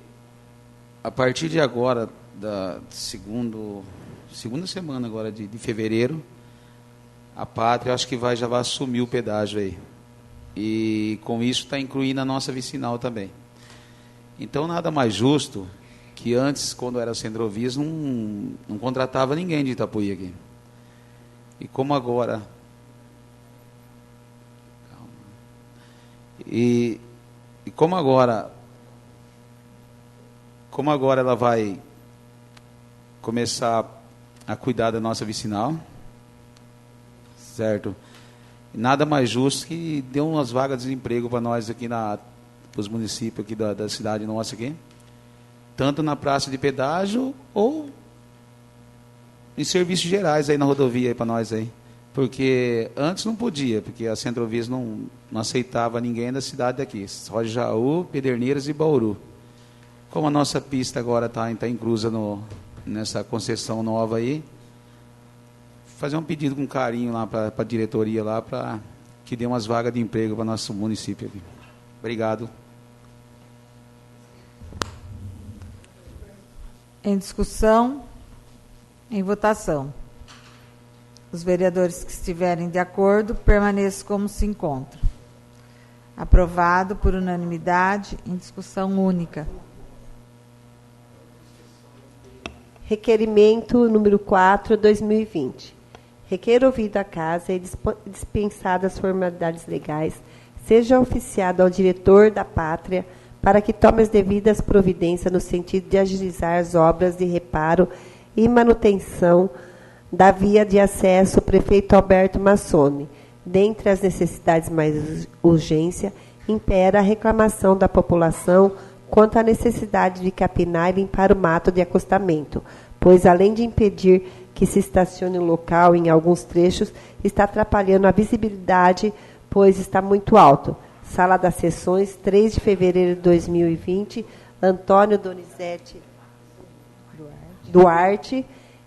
a partir de agora, da segunda semana agora de fevereiro, a Pátria acho que já vai assumir o pedágio aí. E com isso está incluindo a nossa vicinal também. Então nada mais justo que antes, quando era Centrovias, não contratava ninguém de Itapuí aqui. E como agora... E como agora ela vai começar a cuidar da nossa vicinal, certo? Nada mais justo que dê umas vagas de emprego para nós aqui para os municípios aqui da cidade nossa aqui, tanto na praça de pedágio ou em serviços gerais aí na rodovia para nós aí. Porque antes não podia, porque a Centrovias não aceitava ninguém da cidade daqui, só de Jaú, Pederneiras e Bauru. Como a nossa pista agora está inclusa nessa concessão nova aí, fazer um pedido com carinho lá para a diretoria lá, para que dê umas vagas de emprego para nosso município aqui. Obrigado. Em discussão, em votação. Os vereadores que estiverem de acordo, permaneçam como se encontram. Aprovado por unanimidade, em discussão única. Requerimento número 4, 2020. Requer ouvido a casa e dispensadas as formalidades legais, seja oficiado ao diretor da Pátria para que tome as devidas providências no sentido de agilizar as obras de reparo e manutenção da via de acesso prefeito Alberto Massoni. Dentre as necessidades mais urgência, impera a reclamação da população quanto à necessidade de capinar e limpar o mato de acostamento, pois, além de impedir que se estacione o local em alguns trechos, está atrapalhando a visibilidade, pois está muito alto. Sala das Sessões, 3 de fevereiro de 2020, Antônio Donizete Duarte,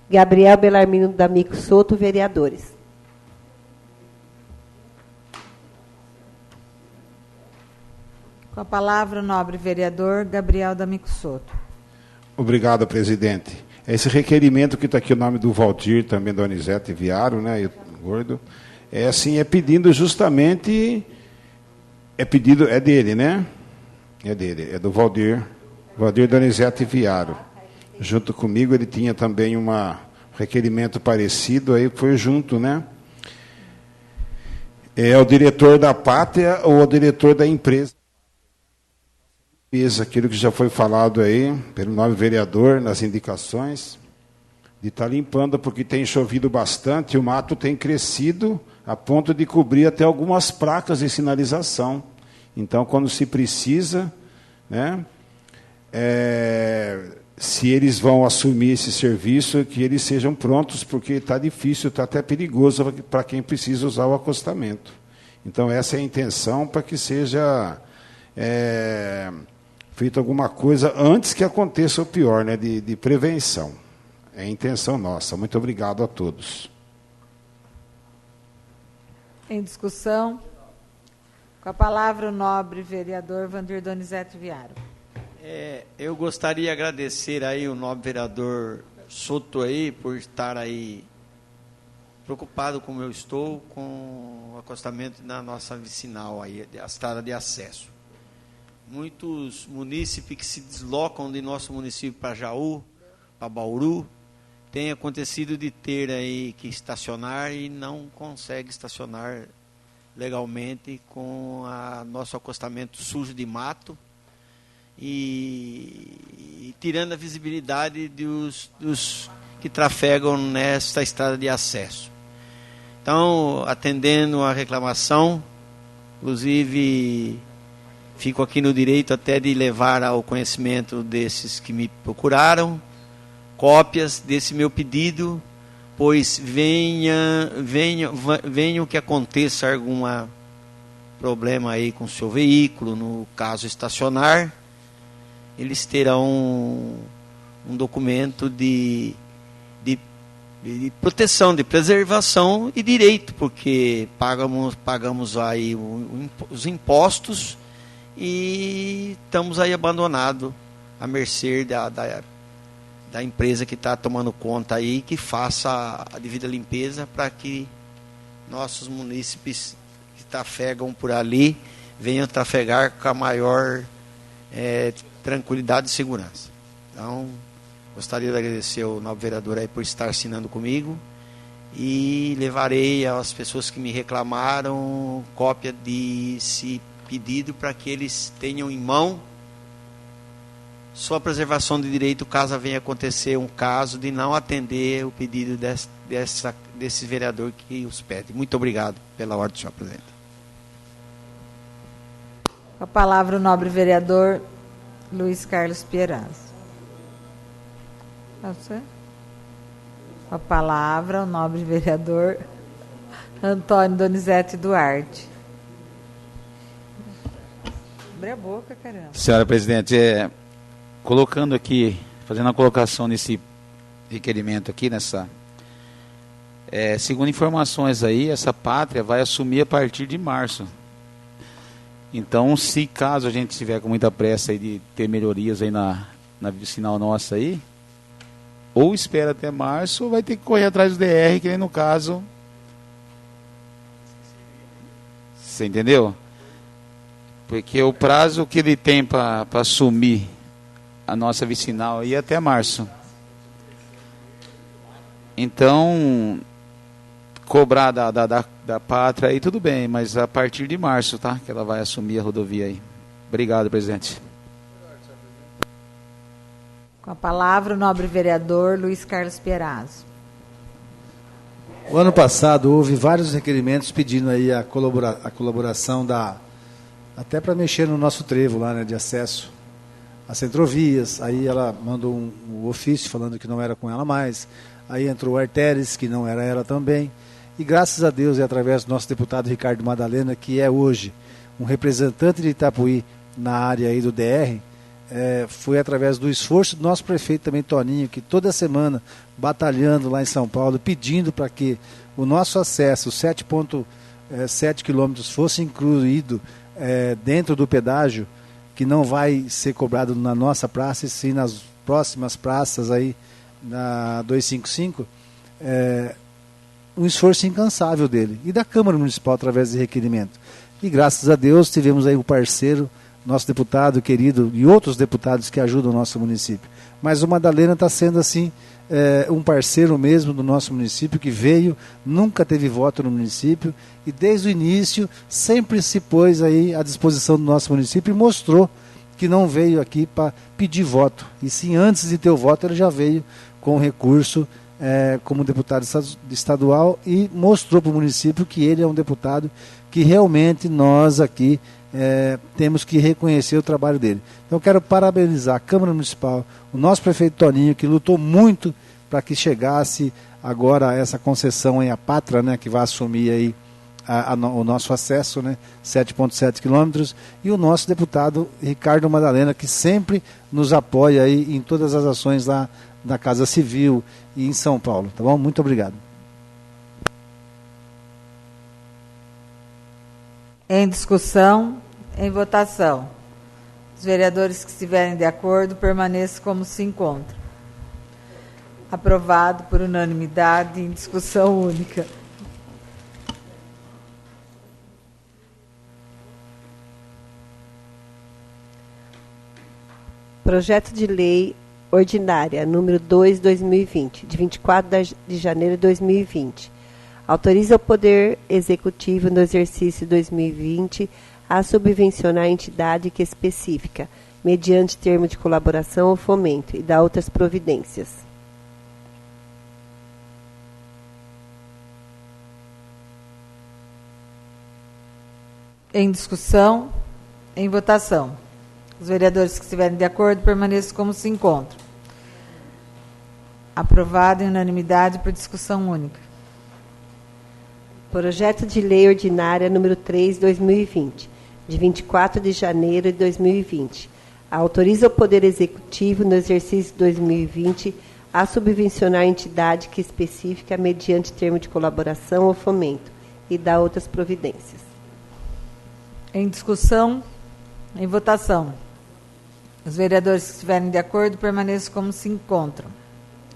Gabriel Belarmino D'Amico Soto, vereadores. Com a palavra, o nobre vereador Gabriel D'Amico Soto. Obrigado, presidente. Esse requerimento que está aqui o nome do Valdir, também Donizete Viaro, né, e o Gordo, é pedindo justamente, é dele, né? É dele, é do Valdir Donizete Viaro. Junto comigo ele tinha também um requerimento parecido, aí foi junto, né? É o diretor da Pátria ou o diretor da empresa. Aquilo que já foi falado aí, pelo nobre vereador, nas indicações, de estar limpando, porque tem chovido bastante, o mato tem crescido a ponto de cobrir até algumas placas de sinalização. Então, quando se precisa, né, se eles vão assumir esse serviço, que eles sejam prontos, porque está difícil, está até perigoso para quem precisa usar o acostamento. Então, essa é a intenção, para que seja feita alguma coisa antes que aconteça o pior, né, de prevenção. É a intenção nossa. Muito obrigado a todos. Em discussão, com a palavra o nobre vereador Vandir Donizete Viaro. Eu gostaria de agradecer aí o nobre vereador Soto aí por estar aí preocupado como eu estou com o acostamento da nossa vicinal aí, a estrada de acesso. Muitos munícipes que se deslocam de nosso município para Jaú, para Bauru, tem acontecido de ter aí que estacionar e não consegue estacionar legalmente com nosso acostamento sujo de mato e tirando a visibilidade dos que trafegam nesta estrada de acesso. Então, atendendo a reclamação, inclusive fico aqui no direito até de levar ao conhecimento desses que me procuraram cópias desse meu pedido, pois venha que aconteça algum problema aí com o seu veículo, no caso estacionar, eles terão um documento de proteção, de preservação e direito, porque pagamos aí os impostos e estamos aí abandonados à mercê da empresa que está tomando conta aí, que faça a devida limpeza para que nossos munícipes que trafegam por ali venham trafegar com a maior tranquilidade e segurança. Então, gostaria de agradecer ao novo vereador aí por estar assinando comigo e levarei às pessoas que me reclamaram cópia desse pedido para que eles tenham em mão sua preservação de direito caso venha acontecer um caso de não atender o pedido desse vereador que os pede. Muito obrigado pela ordem, senhor presidente. Com a palavra o nobre vereador Luiz Carlos Pieraz. Com a palavra o nobre vereador Antônio Donizete Duarte. Abre a boca, caramba. Senhora presidente, colocando aqui, fazendo a colocação nesse requerimento aqui, segundo informações aí, essa pátria vai assumir a partir de março. Então, se caso a gente estiver com muita pressa aí de ter melhorias aí na vicinal nossa aí, ou espera até março, ou vai ter que correr atrás do DR, que nem no caso. Você entendeu? Porque o prazo que ele tem para assumir a nossa vicinal aí é até março. Então, cobrar da pátria aí tudo bem, mas a partir de março, tá? Que ela vai assumir a rodovia aí. Obrigado, presidente. Com a palavra o nobre vereador Luiz Carlos Pieraz. O ano passado houve vários requerimentos pedindo aí a colaboração até para mexer no nosso trevo lá, né, de acesso às Centrovias. Aí ela mandou um ofício falando que não era com ela mais. Aí entrou o Arteres, que não era ela também. E graças a Deus, e através do nosso deputado Ricardo Madalena, que é hoje um representante de Itapuí na área aí do DR, foi através do esforço do nosso prefeito também, Toninho, que toda semana batalhando lá em São Paulo, pedindo para que o nosso acesso, 7,7 quilômetros, fosse incluído dentro do pedágio, que não vai ser cobrado na nossa praça, e sim nas próximas praças aí, na 255, um esforço incansável dele, e da Câmara Municipal através de requerimento. E graças a Deus tivemos aí o parceiro, nosso deputado querido, e outros deputados que ajudam o nosso município. Mas o Madalena está sendo assim, um parceiro mesmo do nosso município, que veio, nunca teve voto no município, e desde o início sempre se pôs aí à disposição do nosso município e mostrou que não veio aqui para pedir voto. E sim, antes de ter o voto, ele já veio com recurso como deputado estadual e mostrou para o município que ele é um deputado que realmente nós aqui temos que reconhecer o trabalho dele. Então, quero parabenizar a Câmara Municipal, o nosso prefeito Toninho, que lutou muito para que chegasse agora essa concessão aí, a Pátria, né, que vai assumir aí o nosso acesso, né, 7,7 quilômetros, e o nosso deputado Ricardo Madalena, que sempre nos apoia aí em todas as ações lá na Casa Civil e em São Paulo. Tá bom? Muito obrigado. Em discussão, em votação. Os vereadores que estiverem de acordo permaneçam como se encontram. Aprovado por unanimidade em discussão única. Projeto de Lei Ordinária, número 2/2020, de 24 de janeiro de 2020. Autoriza o Poder Executivo, no exercício 2020, a subvencionar a entidade que especifica, mediante termo de colaboração ou fomento, e dá outras providências. Em discussão, em votação. Os vereadores que estiverem de acordo permaneçam como se encontram. Aprovado em unanimidade por discussão única. Projeto de Lei Ordinária número 3/2020, de 24 de janeiro de 2020. Autoriza o Poder Executivo, no exercício 2020, a subvencionar a entidade que especifica, mediante termo de colaboração ou fomento, e dá outras providências. Em discussão, em votação. Os vereadores que estiverem de acordo permaneçam como se encontram.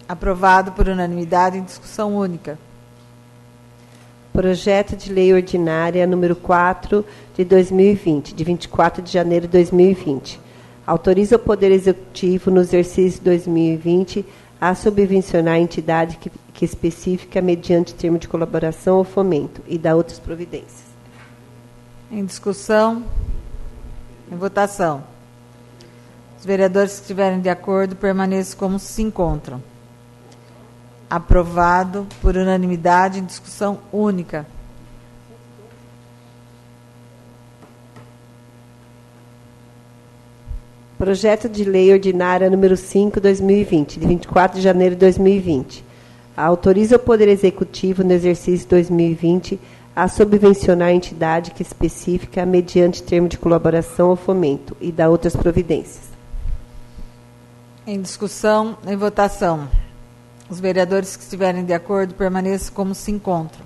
Aprovado por unanimidade em discussão única. Projeto de Lei Ordinária número 4 de 2020, de 24 de janeiro de 2020. Autoriza o Poder Executivo, no exercício 2020, a subvencionar a entidade que especifica mediante termo de colaboração ou fomento e dá outras providências. Em discussão, em votação. Os vereadores que estiverem de acordo permaneçam como se encontram. Aprovado por unanimidade em discussão única. Projeto de Lei Ordinária número 5, 2020, de 24 de janeiro de 2020. Autoriza o Poder Executivo, no exercício 2020, a subvencionar a entidade que especifica mediante termo de colaboração ou fomento e dá outras providências. Em discussão, em votação. Os vereadores que estiverem de acordo permaneçam como se encontram.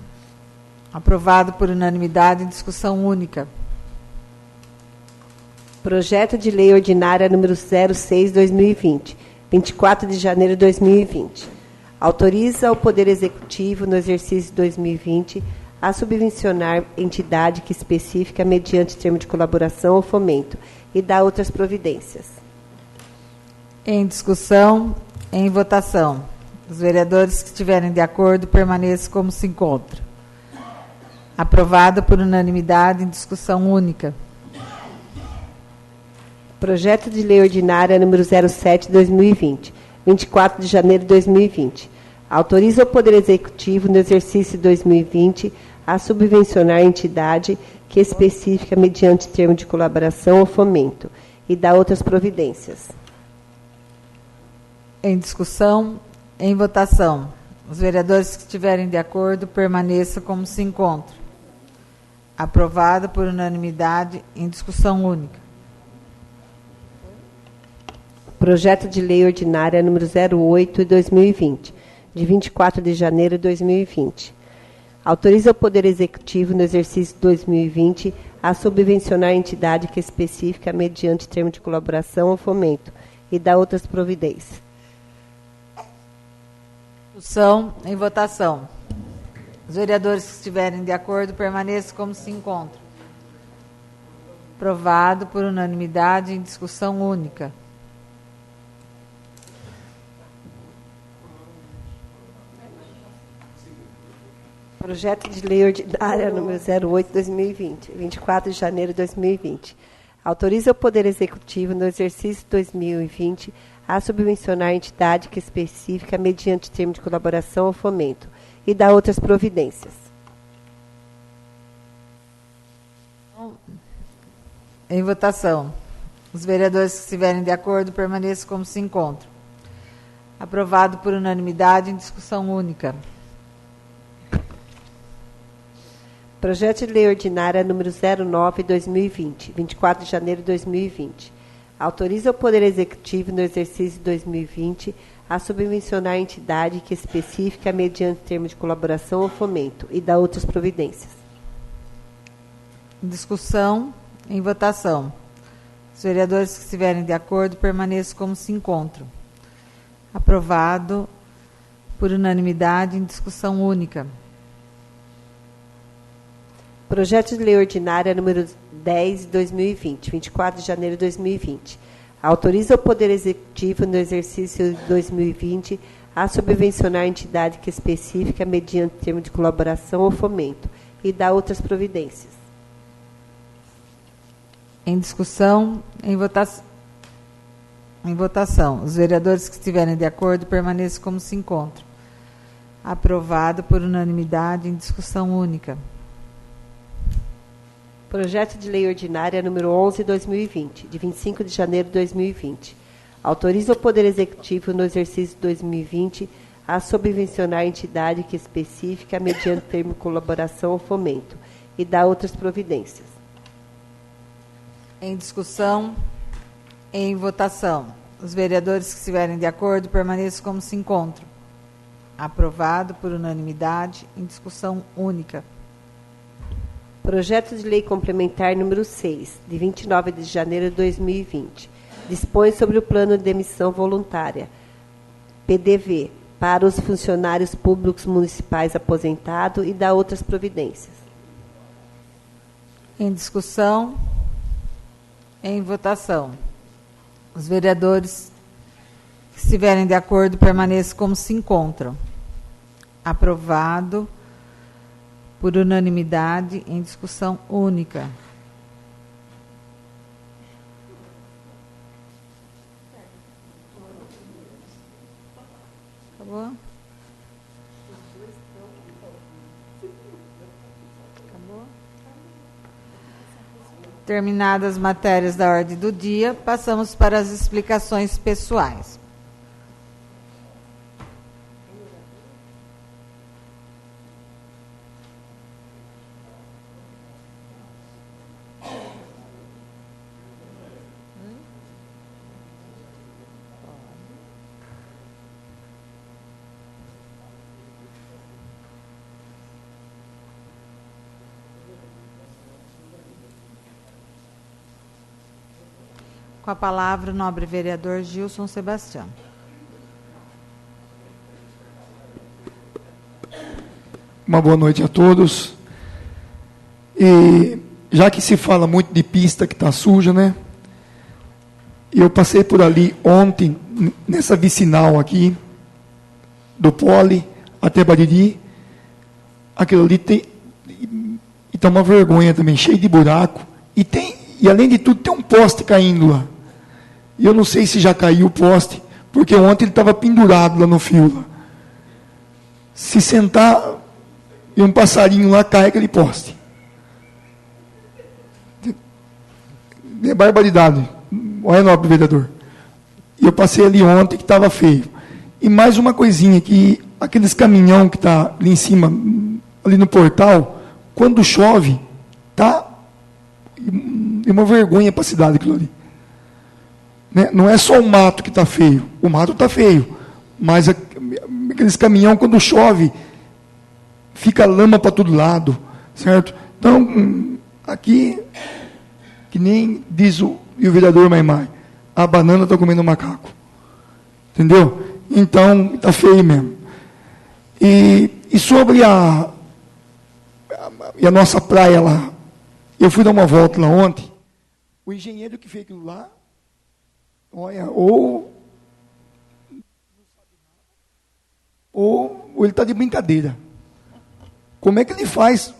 Aprovado por unanimidade em discussão única. Projeto de Lei Ordinária número 06/2020, 24 de janeiro de 2020. Autoriza o Poder Executivo, no exercício 2020, a subvencionar entidade que especifica mediante termo de colaboração ou fomento e dá outras providências. Em discussão, em votação. Os vereadores que estiverem de acordo permaneçam como se encontram. Aprovado por unanimidade em discussão única. Projeto de Lei Ordinária número 07/2020, 24 de janeiro de 2020. Autoriza o Poder Executivo, no exercício 2020, a subvencionar a entidade que especifica mediante termo de colaboração ou fomento e dá outras providências. Em discussão, em votação. Os vereadores que estiverem de acordo permaneçam como se encontram. Aprovado por unanimidade em discussão única. Projeto de Lei Ordinária número 08/2020, de 24 de janeiro de 2020. Autoriza o Poder Executivo, no exercício 2020, a subvencionar a entidade que especifica mediante termo de colaboração ou fomento e dá outras providências. Discussão em votação. Os vereadores que estiverem de acordo permaneçam como se encontram. Aprovado por unanimidade em discussão única. Projeto de Lei Ordinária número 08/2020, 24 de janeiro de 2020. Autoriza o Poder Executivo, no exercício 2020, a subvencionar a entidade que especifica mediante termo de colaboração ou fomento e dá outras providências. Em votação. Os vereadores que estiverem de acordo permaneçam como se encontram. Aprovado por unanimidade em discussão única. Projeto de Lei Ordinária número 09/2020, 24 de janeiro de 2020. Autoriza o Poder Executivo, no exercício 2020, a subvencionar a entidade que especifica mediante termo de colaboração ou fomento e dá outras providências. Em discussão, em votação. Os vereadores que estiverem de acordo permaneçam como se encontram. Aprovado por unanimidade em discussão única. Projeto de Lei Ordinária número 10/2020, 24 de janeiro de 2020. Autoriza o Poder Executivo, no exercício 2020, a subvencionar a entidade que especifica mediante termo de colaboração ou fomento e dá outras providências. Em discussão, em votação. Os vereadores que estiverem de acordo permaneçam como se encontram. Aprovado por unanimidade em discussão única. Projeto de Lei Ordinária número 11/2020, de 25 de janeiro de 2020. Autoriza o Poder Executivo, no exercício 2020, a subvencionar a entidade que especifica mediante termo de colaboração ou fomento e dá outras providências. Em discussão, em votação. Os vereadores que estiverem de acordo permaneçam como se encontram. Aprovado por unanimidade em discussão única. Projeto de Lei Complementar número 6, de 29 de janeiro de 2020. dispõe sobre o plano de demissão voluntária, PDV, para os funcionários públicos municipais aposentados e dá outras providências. Em discussão, em votação. Os vereadores que estiverem de acordo permaneçam como se encontram. Aprovado por unanimidade em discussão única. Acabou? Acabou? Terminadas as matérias da ordem do dia, passamos para as explicações pessoais. Com a palavra, o nobre vereador Gilson Sebastião. Uma boa noite a todos. E já que se fala muito de pista que está suja, né? Eu passei por ali ontem, nessa vicinal aqui, do Poli até Bariri. Aquilo ali e tá uma vergonha também, cheio de buraco. E além de tudo, tem um poste caindo lá. E eu não sei se já caiu o poste, porque ontem ele estava pendurado lá no fio. Lá. Se sentar e um passarinho lá, cai aquele poste. É barbaridade. Olha, nobre vereador. E eu passei ali ontem que estava feio. E mais uma coisinha, que aqueles caminhão que está ali em cima, ali no portal, quando chove, tá uma vergonha para a cidade aquilo ali. Né? Não é só o mato que está feio. O mato está feio. Mas aqueles caminhão, quando chove, fica lama para todo lado. Certo? Então, aqui, que nem diz o vereador Maimai, a banana está comendo macaco. Entendeu? Então, está feio mesmo. E sobre a nossa praia lá, eu fui dar uma volta lá ontem, o engenheiro que fez aquilo lá, olha, ou ele está de brincadeira. Como é que ele faz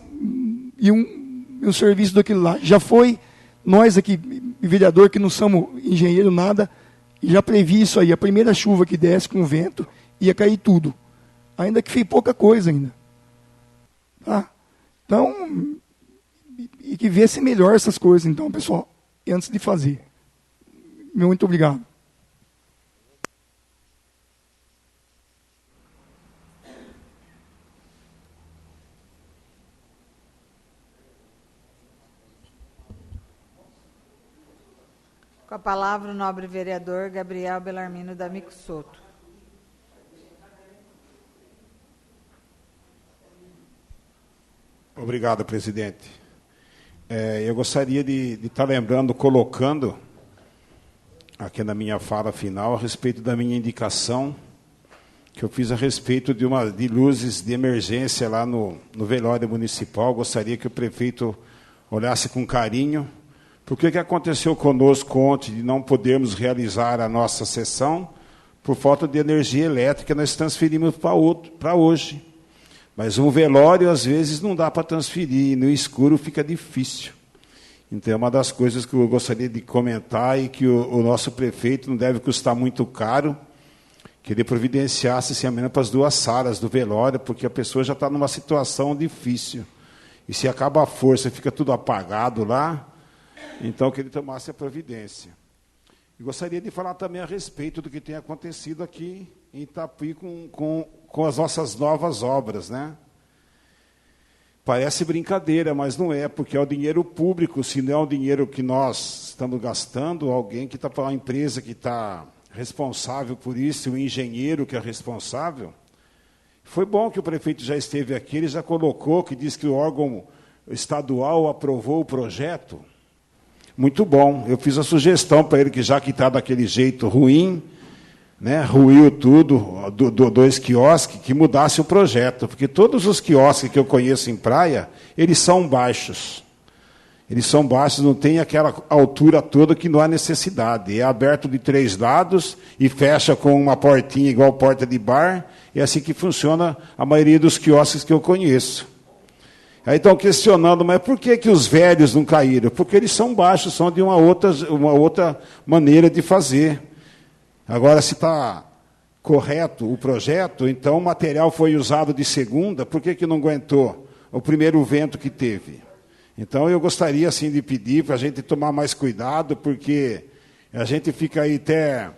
um serviço daquilo lá? Já foi, nós aqui, vereador, que não somos engenheiro, nada, e já previ isso aí, a primeira chuva que desce com o vento, ia cair tudo. Ainda que fez pouca coisa ainda. Tá? Então, e que vê se melhor essas coisas, então, pessoal, antes de fazer. Muito obrigado. Com a palavra, o nobre vereador Gabriel Belarmino D'Amico Soto. Obrigado, presidente. Eu gostaria de estar lembrando, colocando aqui na minha fala final, a respeito da minha indicação, que eu fiz a respeito de luzes de emergência lá no velório municipal. Gostaria que o prefeito olhasse com carinho, porque o que aconteceu conosco ontem, de não podermos realizar a nossa sessão, por falta de energia elétrica, nós transferimos para hoje. Mas um velório, às vezes, não dá para transferir, no escuro fica difícil. Então, é uma das coisas que eu gostaria de comentar e que o nosso prefeito não deve custar muito caro, que ele providenciasse, se menos para as duas salas do velório, porque a pessoa já está numa situação difícil. E se acaba a força, fica tudo apagado lá, então que ele tomasse a providência. E gostaria de falar também a respeito do que tem acontecido aqui em Itapuí com as nossas novas obras, né? Parece brincadeira, mas não é, porque é o dinheiro público, se não é o dinheiro que nós estamos gastando, alguém que está para uma empresa que está responsável por isso, o engenheiro que é responsável. Foi bom que o prefeito já esteve aqui, ele já colocou, que diz que o órgão estadual aprovou o projeto. muito bom. Eu fiz a sugestão para ele que, já que está daquele jeito ruim, né, ruiu tudo, dois quiosques, que mudasse o projeto, porque todos os quiosques que eu conheço em praia, eles são baixos. Eles são baixos, não tem aquela altura toda que não há necessidade. É aberto de 3 lados e fecha com uma portinha igual porta de bar. É assim que funciona a maioria dos quiosques que eu conheço. Aí estão questionando, mas por que os velhos não caíram? Porque eles são baixos, são de uma outra maneira de fazer. Agora, se está correto o projeto, então o material foi usado de segunda, por que não aguentou o primeiro vento que teve? Então, eu gostaria, assim, de pedir para a gente tomar mais cuidado, porque a gente fica aí até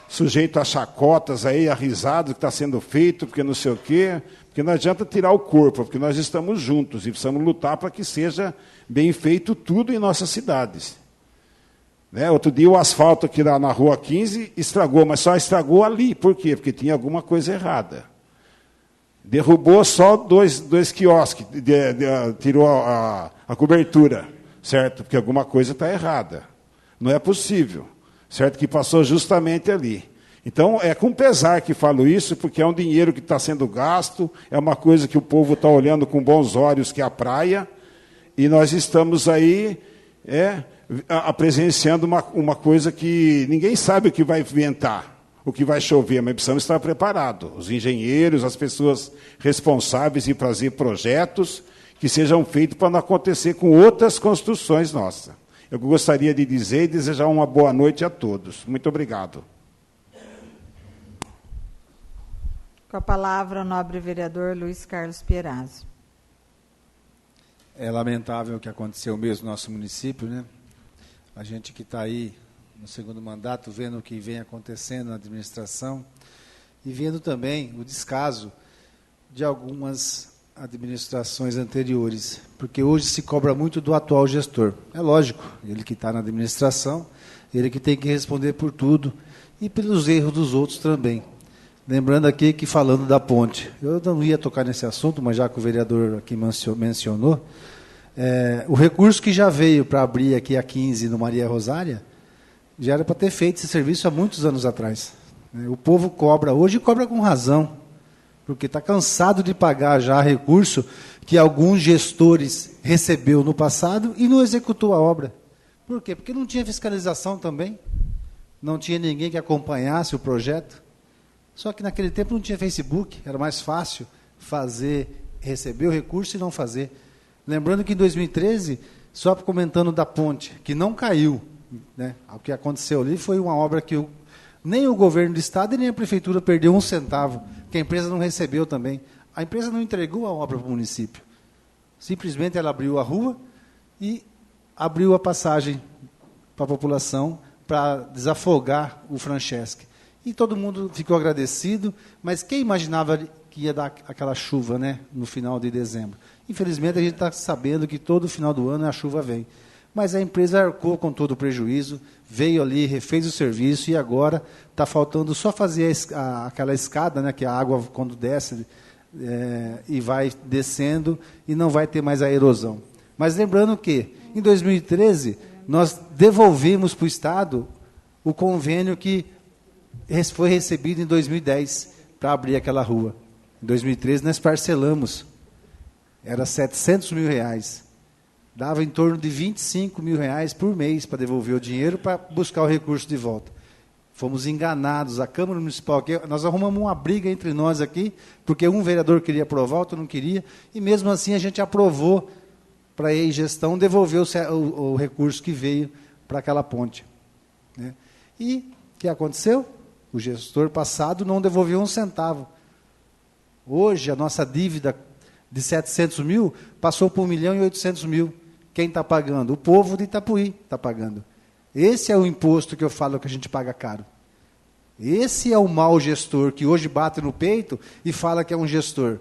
sujeito a chacotas, aí, a risadas que está sendo feito, porque não sei o quê, porque não adianta tirar o corpo, porque nós estamos juntos e precisamos lutar para que seja bem feito tudo em nossas cidades. Né? Outro dia, o asfalto aqui na Rua 15 estragou, mas só estragou ali. Por quê? Porque tinha alguma coisa errada. Derrubou só dois quiosques, tirou a cobertura, certo? Porque alguma coisa está errada. Não é possível, certo? Que passou justamente ali. Então, é com pesar que falo isso, porque é um dinheiro que está sendo gasto, é uma coisa que o povo está olhando com bons olhos, que é a praia, e nós estamos aí presenciando uma coisa que ninguém sabe o que vai inventar, o que vai chover, mas precisamos estar preparados. Os engenheiros, as pessoas responsáveis em fazer projetos que sejam feitos para não acontecer com outras construções nossas. Eu gostaria de dizer e desejar uma boa noite a todos. Muito obrigado. Com a palavra, o nobre vereador Luiz Carlos Pierazzo. É lamentável o que aconteceu mesmo no nosso município, né? A gente que está aí no segundo mandato, vendo o que vem acontecendo na administração e vendo também o descaso de algumas administrações anteriores, porque hoje se cobra muito do atual gestor. É lógico, ele que está na administração, ele que tem que responder por tudo e pelos erros dos outros também. Lembrando aqui que, falando da ponte, eu não ia tocar nesse assunto, mas já que o vereador aqui mencionou, o recurso que já veio para abrir aqui a 15 no Maria Rosária, já era para ter feito esse serviço há muitos anos atrás. O povo cobra hoje e cobra com razão, porque está cansado de pagar já recurso que alguns gestores recebeu no passado e não executou a obra. Por quê? Porque não tinha fiscalização também, não tinha ninguém que acompanhasse o projeto. Só que naquele tempo não tinha Facebook, era mais fácil receber o recurso e não fazer. Lembrando que em 2013, só comentando da ponte, que não caiu, né? O que aconteceu ali foi uma obra que nem o governo do estado e nem a prefeitura perdeu um centavo, que a empresa não recebeu também. A empresa não entregou a obra para o município. Simplesmente ela abriu a rua e abriu a passagem para a população para desafogar o Franceschi. E todo mundo ficou agradecido, mas quem imaginava que ia dar aquela chuva, né, no final de dezembro? Infelizmente, a gente está sabendo que todo final do ano a chuva vem. Mas a empresa arcou com todo o prejuízo, veio ali, refez o serviço e agora está faltando só fazer aquela escada, né, que a água, quando desce, e vai descendo e não vai ter mais a erosão. Mas lembrando que, em 2013, nós devolvemos para o Estado o convênio que foi recebido em 2010 para abrir aquela rua. Em 2013, nós parcelamos. Era R$700 mil. Dava em torno de R$25 mil por mês para devolver o dinheiro para buscar o recurso de volta. Fomos enganados. A Câmara Municipal, nós arrumamos uma briga entre nós aqui, porque um vereador queria aprovar, outro não queria, e mesmo assim a gente aprovou para a gestão devolver o recurso que veio para aquela ponte. Né? E o que aconteceu? O gestor passado não devolveu um centavo. Hoje, a nossa dívida de 700 mil passou por 1.800.000. Quem está pagando? O povo de Itapuí está pagando. Esse é o imposto que eu falo que a gente paga caro. Esse é o mau gestor que hoje bate no peito e fala que é um gestor.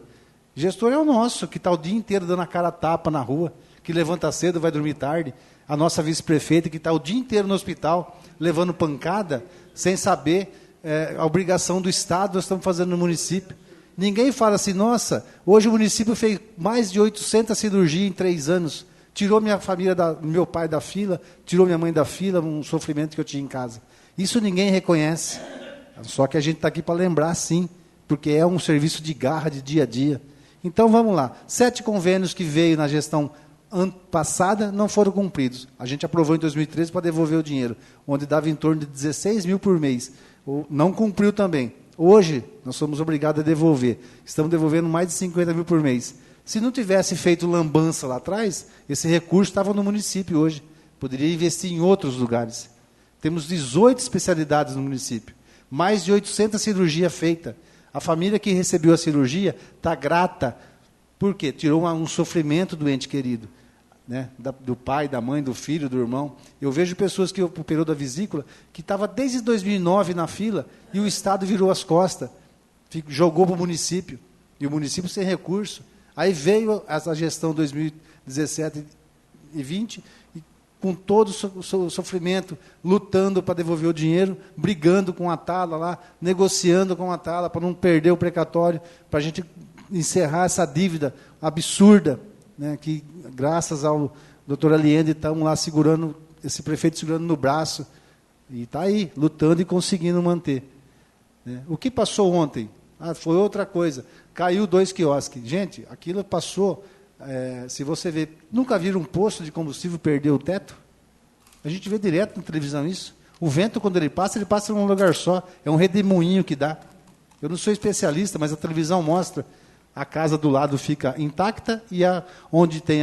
Gestor é o nosso, que está o dia inteiro dando a cara a tapa na rua, que levanta cedo, vai dormir tarde. A nossa vice-prefeita, que está o dia inteiro no hospital, levando pancada, sem saber a obrigação do Estado, nós estamos fazendo no município. Ninguém fala assim, nossa, hoje o município fez mais de 800 cirurgias em 3 anos. tirou minha família, meu pai da fila, tirou minha mãe da fila, um sofrimento que eu tinha em casa. Isso ninguém reconhece. Só que a gente está aqui para lembrar, sim, porque é um serviço de garra, de dia a dia. Então, vamos lá. 7 convênios que veio na gestão passada não foram cumpridos. A gente aprovou em 2013 para devolver o dinheiro, onde dava em torno de 16 mil por mês. Não cumpriu também. Hoje, nós somos obrigados a devolver. Estamos devolvendo mais de 50 mil por mês. Se não tivesse feito lambança lá atrás, esse recurso estava no município hoje. Poderia investir em outros lugares. Temos 18 especialidades no município. Mais de 800 cirurgias feitas. A família que recebeu a cirurgia está grata. Por quê? Tirou um sofrimento do ente querido. Né? Do pai, da mãe, do filho, do irmão. Eu vejo pessoas que operou da vesícula, que estava desde 2009 na fila, e o Estado virou as costas, jogou para o município, e o município sem recurso. Aí veio essa gestão 2017 e 2020, e com todo o sofrimento, lutando para devolver o dinheiro, brigando com a Tala lá, negociando com a Tala para não perder o precatório, para a gente encerrar essa dívida absurda, né, que graças ao doutor Aliende estamos lá segurando, esse prefeito segurando no braço, e está aí, lutando e conseguindo manter. Né. O que passou ontem? Foi outra coisa, caiu 2 quiosques. Gente, aquilo passou, se você ver, nunca viram um posto de combustível perder o teto? A gente vê direto na televisão isso. O vento, quando ele passa num lugar só, é um redemoinho que dá. Eu não sou especialista, mas a televisão mostra. A casa do lado fica intacta e onde tem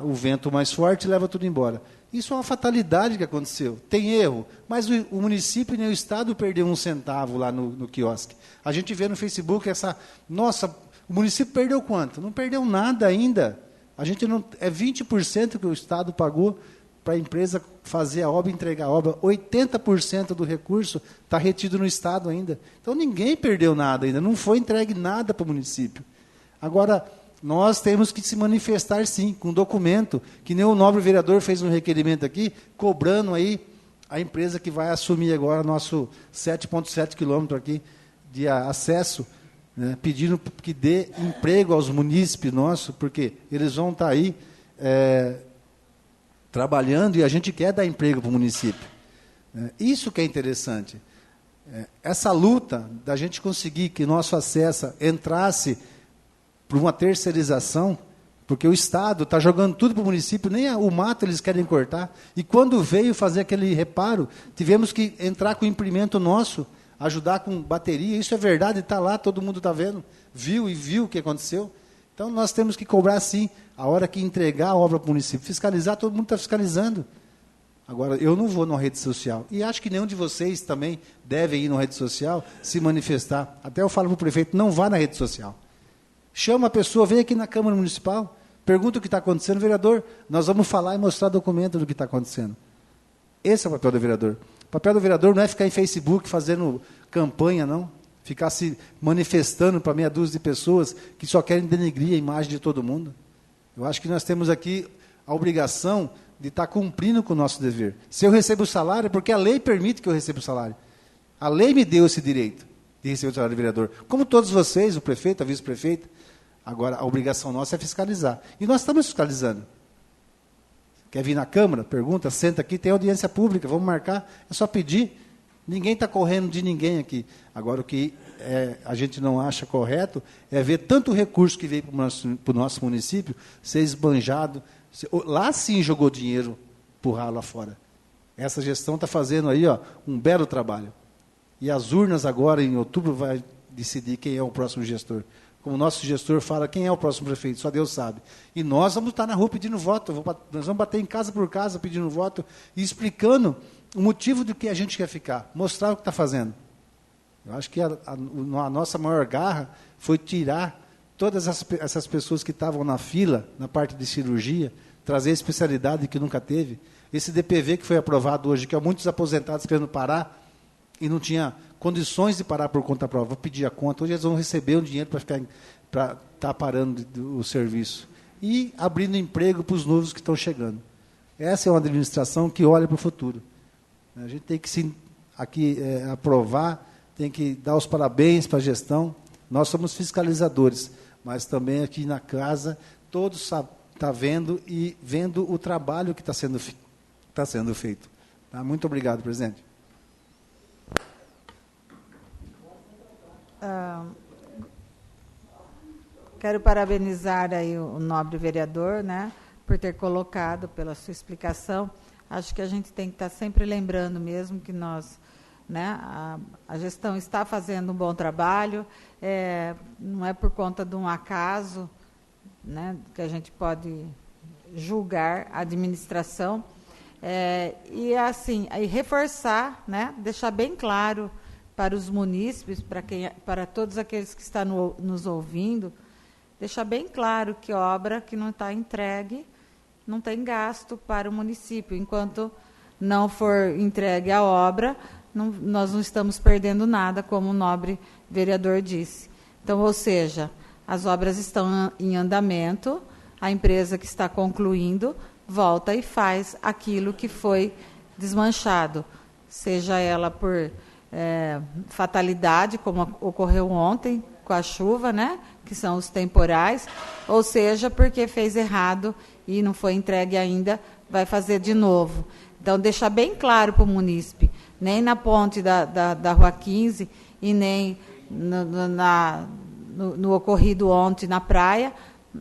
o vento mais forte leva tudo embora. Isso é uma fatalidade que aconteceu. Tem erro, mas o município nem o Estado perdeu 1 centavo lá no quiosque. A gente vê no Facebook nossa, o município perdeu quanto? Não perdeu nada ainda. A gente não, é 20% que o Estado pagou para a empresa fazer a obra, entregar a obra. 80% do recurso está retido no Estado ainda. Então, ninguém perdeu nada ainda, não foi entregue nada para o município. Agora, nós temos que se manifestar, sim, com documento, que nem o nobre vereador fez um requerimento aqui, cobrando aí a empresa que vai assumir agora nosso 7,7 quilômetros aqui de acesso, né, pedindo que dê emprego aos munícipes nossos, porque eles vão estar aí trabalhando e a gente quer dar emprego para o município. Isso que é interessante. Essa luta da gente conseguir que nosso acesso entrasse para uma terceirização, porque o Estado está jogando tudo para o município, nem o mato eles querem cortar. E quando veio fazer aquele reparo, tivemos que entrar com o implemento nosso, ajudar com bateria. Isso é verdade, está lá, todo mundo está vendo, viu o que aconteceu. Então, nós temos que cobrar, sim, a hora que entregar a obra para o município. Fiscalizar, todo mundo está fiscalizando. Agora, eu não vou numa rede social. E acho que nenhum de vocês também deve ir numa rede social se manifestar. Até eu falo para o prefeito, não vá na rede social. Chama a pessoa, vem aqui na Câmara Municipal, pergunta o que está acontecendo. Vereador, nós vamos falar e mostrar documento do que está acontecendo. Esse é o papel do vereador. O papel do vereador não é ficar em Facebook fazendo campanha, não. Ficar se manifestando para meia dúzia de pessoas que só querem denegrir a imagem de todo mundo. Eu acho que nós temos aqui a obrigação de estar cumprindo com o nosso dever. Se eu recebo o salário, é porque a lei permite que eu receba o salário. A lei me deu esse direito de receber o salário de vereador. Como todos vocês, o prefeito, a vice-prefeita. Agora, a obrigação nossa é fiscalizar. E nós estamos fiscalizando. Quer vir na Câmara? Pergunta, senta aqui, tem audiência pública, vamos marcar, é só pedir. Ninguém está correndo de ninguém aqui. Agora, o que a gente não acha correto é ver tanto recurso que veio para o nosso município ser esbanjado. Lá sim jogou dinheiro por ralo lá fora. Essa gestão está fazendo aí um belo trabalho. E as urnas agora, em outubro, vai decidir quem é o próximo gestor. Como o nosso gestor fala, quem é o próximo prefeito? Só Deus sabe. E nós vamos estar na rua pedindo voto. Nós vamos bater em casa por casa pedindo voto e explicando o motivo do que a gente quer ficar. Mostrar o que está fazendo. Eu acho que a nossa maior garra foi tirar todas essas pessoas que estavam na fila, na parte de cirurgia, trazer a especialidade que nunca teve. Esse DPV que foi aprovado hoje, que há muitos aposentados querendo parar e não tinha condições de parar por conta própria, vou pedir a conta. Hoje eles vão receber um dinheiro para estar parando o serviço. E abrindo emprego para os novos que estão chegando. Essa é uma administração que olha para o futuro. A gente tem que aprovar, tem que dar os parabéns para a gestão. Nós somos fiscalizadores, mas também aqui na casa, todos está vendo e vendo o trabalho que está sendo feito. Tá? Muito obrigado, presidente. Quero parabenizar aí o nobre vereador, né, por ter colocado, pela sua explicação. Acho que a gente tem que estar sempre lembrando mesmo que nós, né, a gestão está fazendo um bom trabalho, não é por conta de um acaso, né, que a gente pode julgar a administração, e assim, aí reforçar, né, deixar bem claro para os munícipes, para todos aqueles que estão nos ouvindo, deixar bem claro que obra que não está entregue não tem gasto para o município. Enquanto não for entregue a obra, nós não estamos perdendo nada, como o nobre vereador disse. Então, ou seja, as obras estão em andamento, a empresa que está concluindo volta e faz aquilo que foi desmanchado, seja ela por fatalidade, como ocorreu ontem com a chuva, né, que são os temporais, ou seja, porque fez errado e não foi entregue ainda, vai fazer de novo. Então, deixar bem claro para o munícipe, nem na ponte da Rua 15 e nem no ocorrido ontem na praia,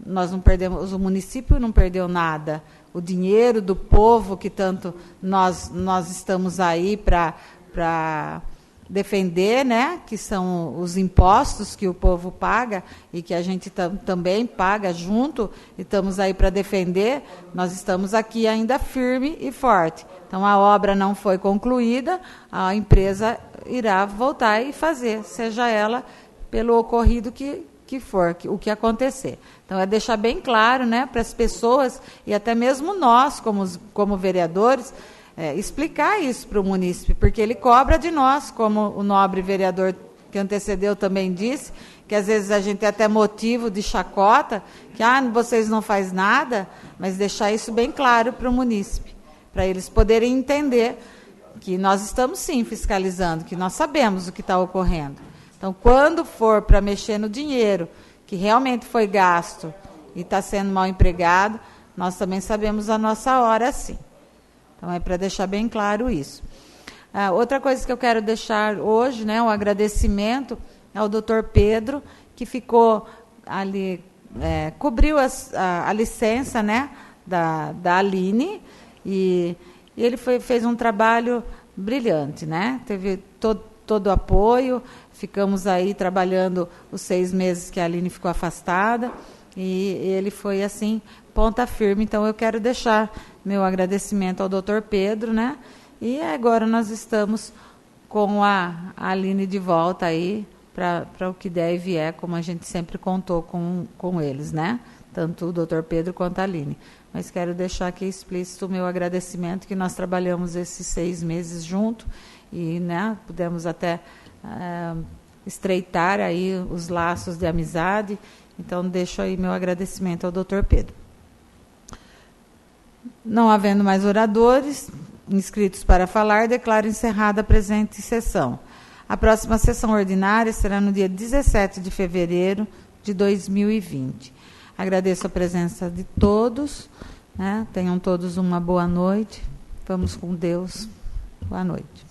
nós não perdemos, o município não perdeu nada. O dinheiro do povo, que tanto nós estamos aí para defender, né, que são os impostos que o povo paga e que a gente também paga junto, e estamos aí para defender, nós estamos aqui ainda firme e forte. Então, a obra não foi concluída, a empresa irá voltar e fazer, seja ela pelo ocorrido que for, o que acontecer. Então, é deixar bem claro, né, para as pessoas, e até mesmo nós, como vereadores, explicar isso para o munícipe, porque ele cobra de nós, como o nobre vereador que antecedeu também disse, que às vezes a gente tem até motivo de chacota, que vocês não fazem nada, mas deixar isso bem claro para o munícipe, para eles poderem entender que nós estamos sim fiscalizando, que nós sabemos o que está ocorrendo. Então, quando for para mexer no dinheiro que realmente foi gasto e está sendo mal empregado, nós também sabemos a nossa hora sim. Então, é para deixar bem claro isso. Outra coisa que eu quero deixar hoje, né, um agradecimento ao doutor Pedro, que ficou ali, cobriu a licença, né, da Aline, e ele fez um trabalho brilhante, né? Teve todo o apoio, ficamos aí trabalhando os 6 meses que a Aline ficou afastada, e ele foi, assim, ponta firme. Então, eu quero deixar meu agradecimento ao doutor Pedro, né? E agora nós estamos com a Aline de volta aí, para o que der e vier, como a gente sempre contou com eles, né? Tanto o doutor Pedro quanto a Aline. Mas quero deixar aqui explícito o meu agradecimento, que nós trabalhamos esses 6 meses junto, e, né, pudemos até estreitar aí os laços de amizade. Então, deixo aí meu agradecimento ao doutor Pedro. Não havendo mais oradores inscritos para falar, declaro encerrada a presente sessão. A próxima sessão ordinária será no dia 17 de fevereiro de 2020. Agradeço a presença de todos, né? Tenham todos uma boa noite. Vamos com Deus. Boa noite.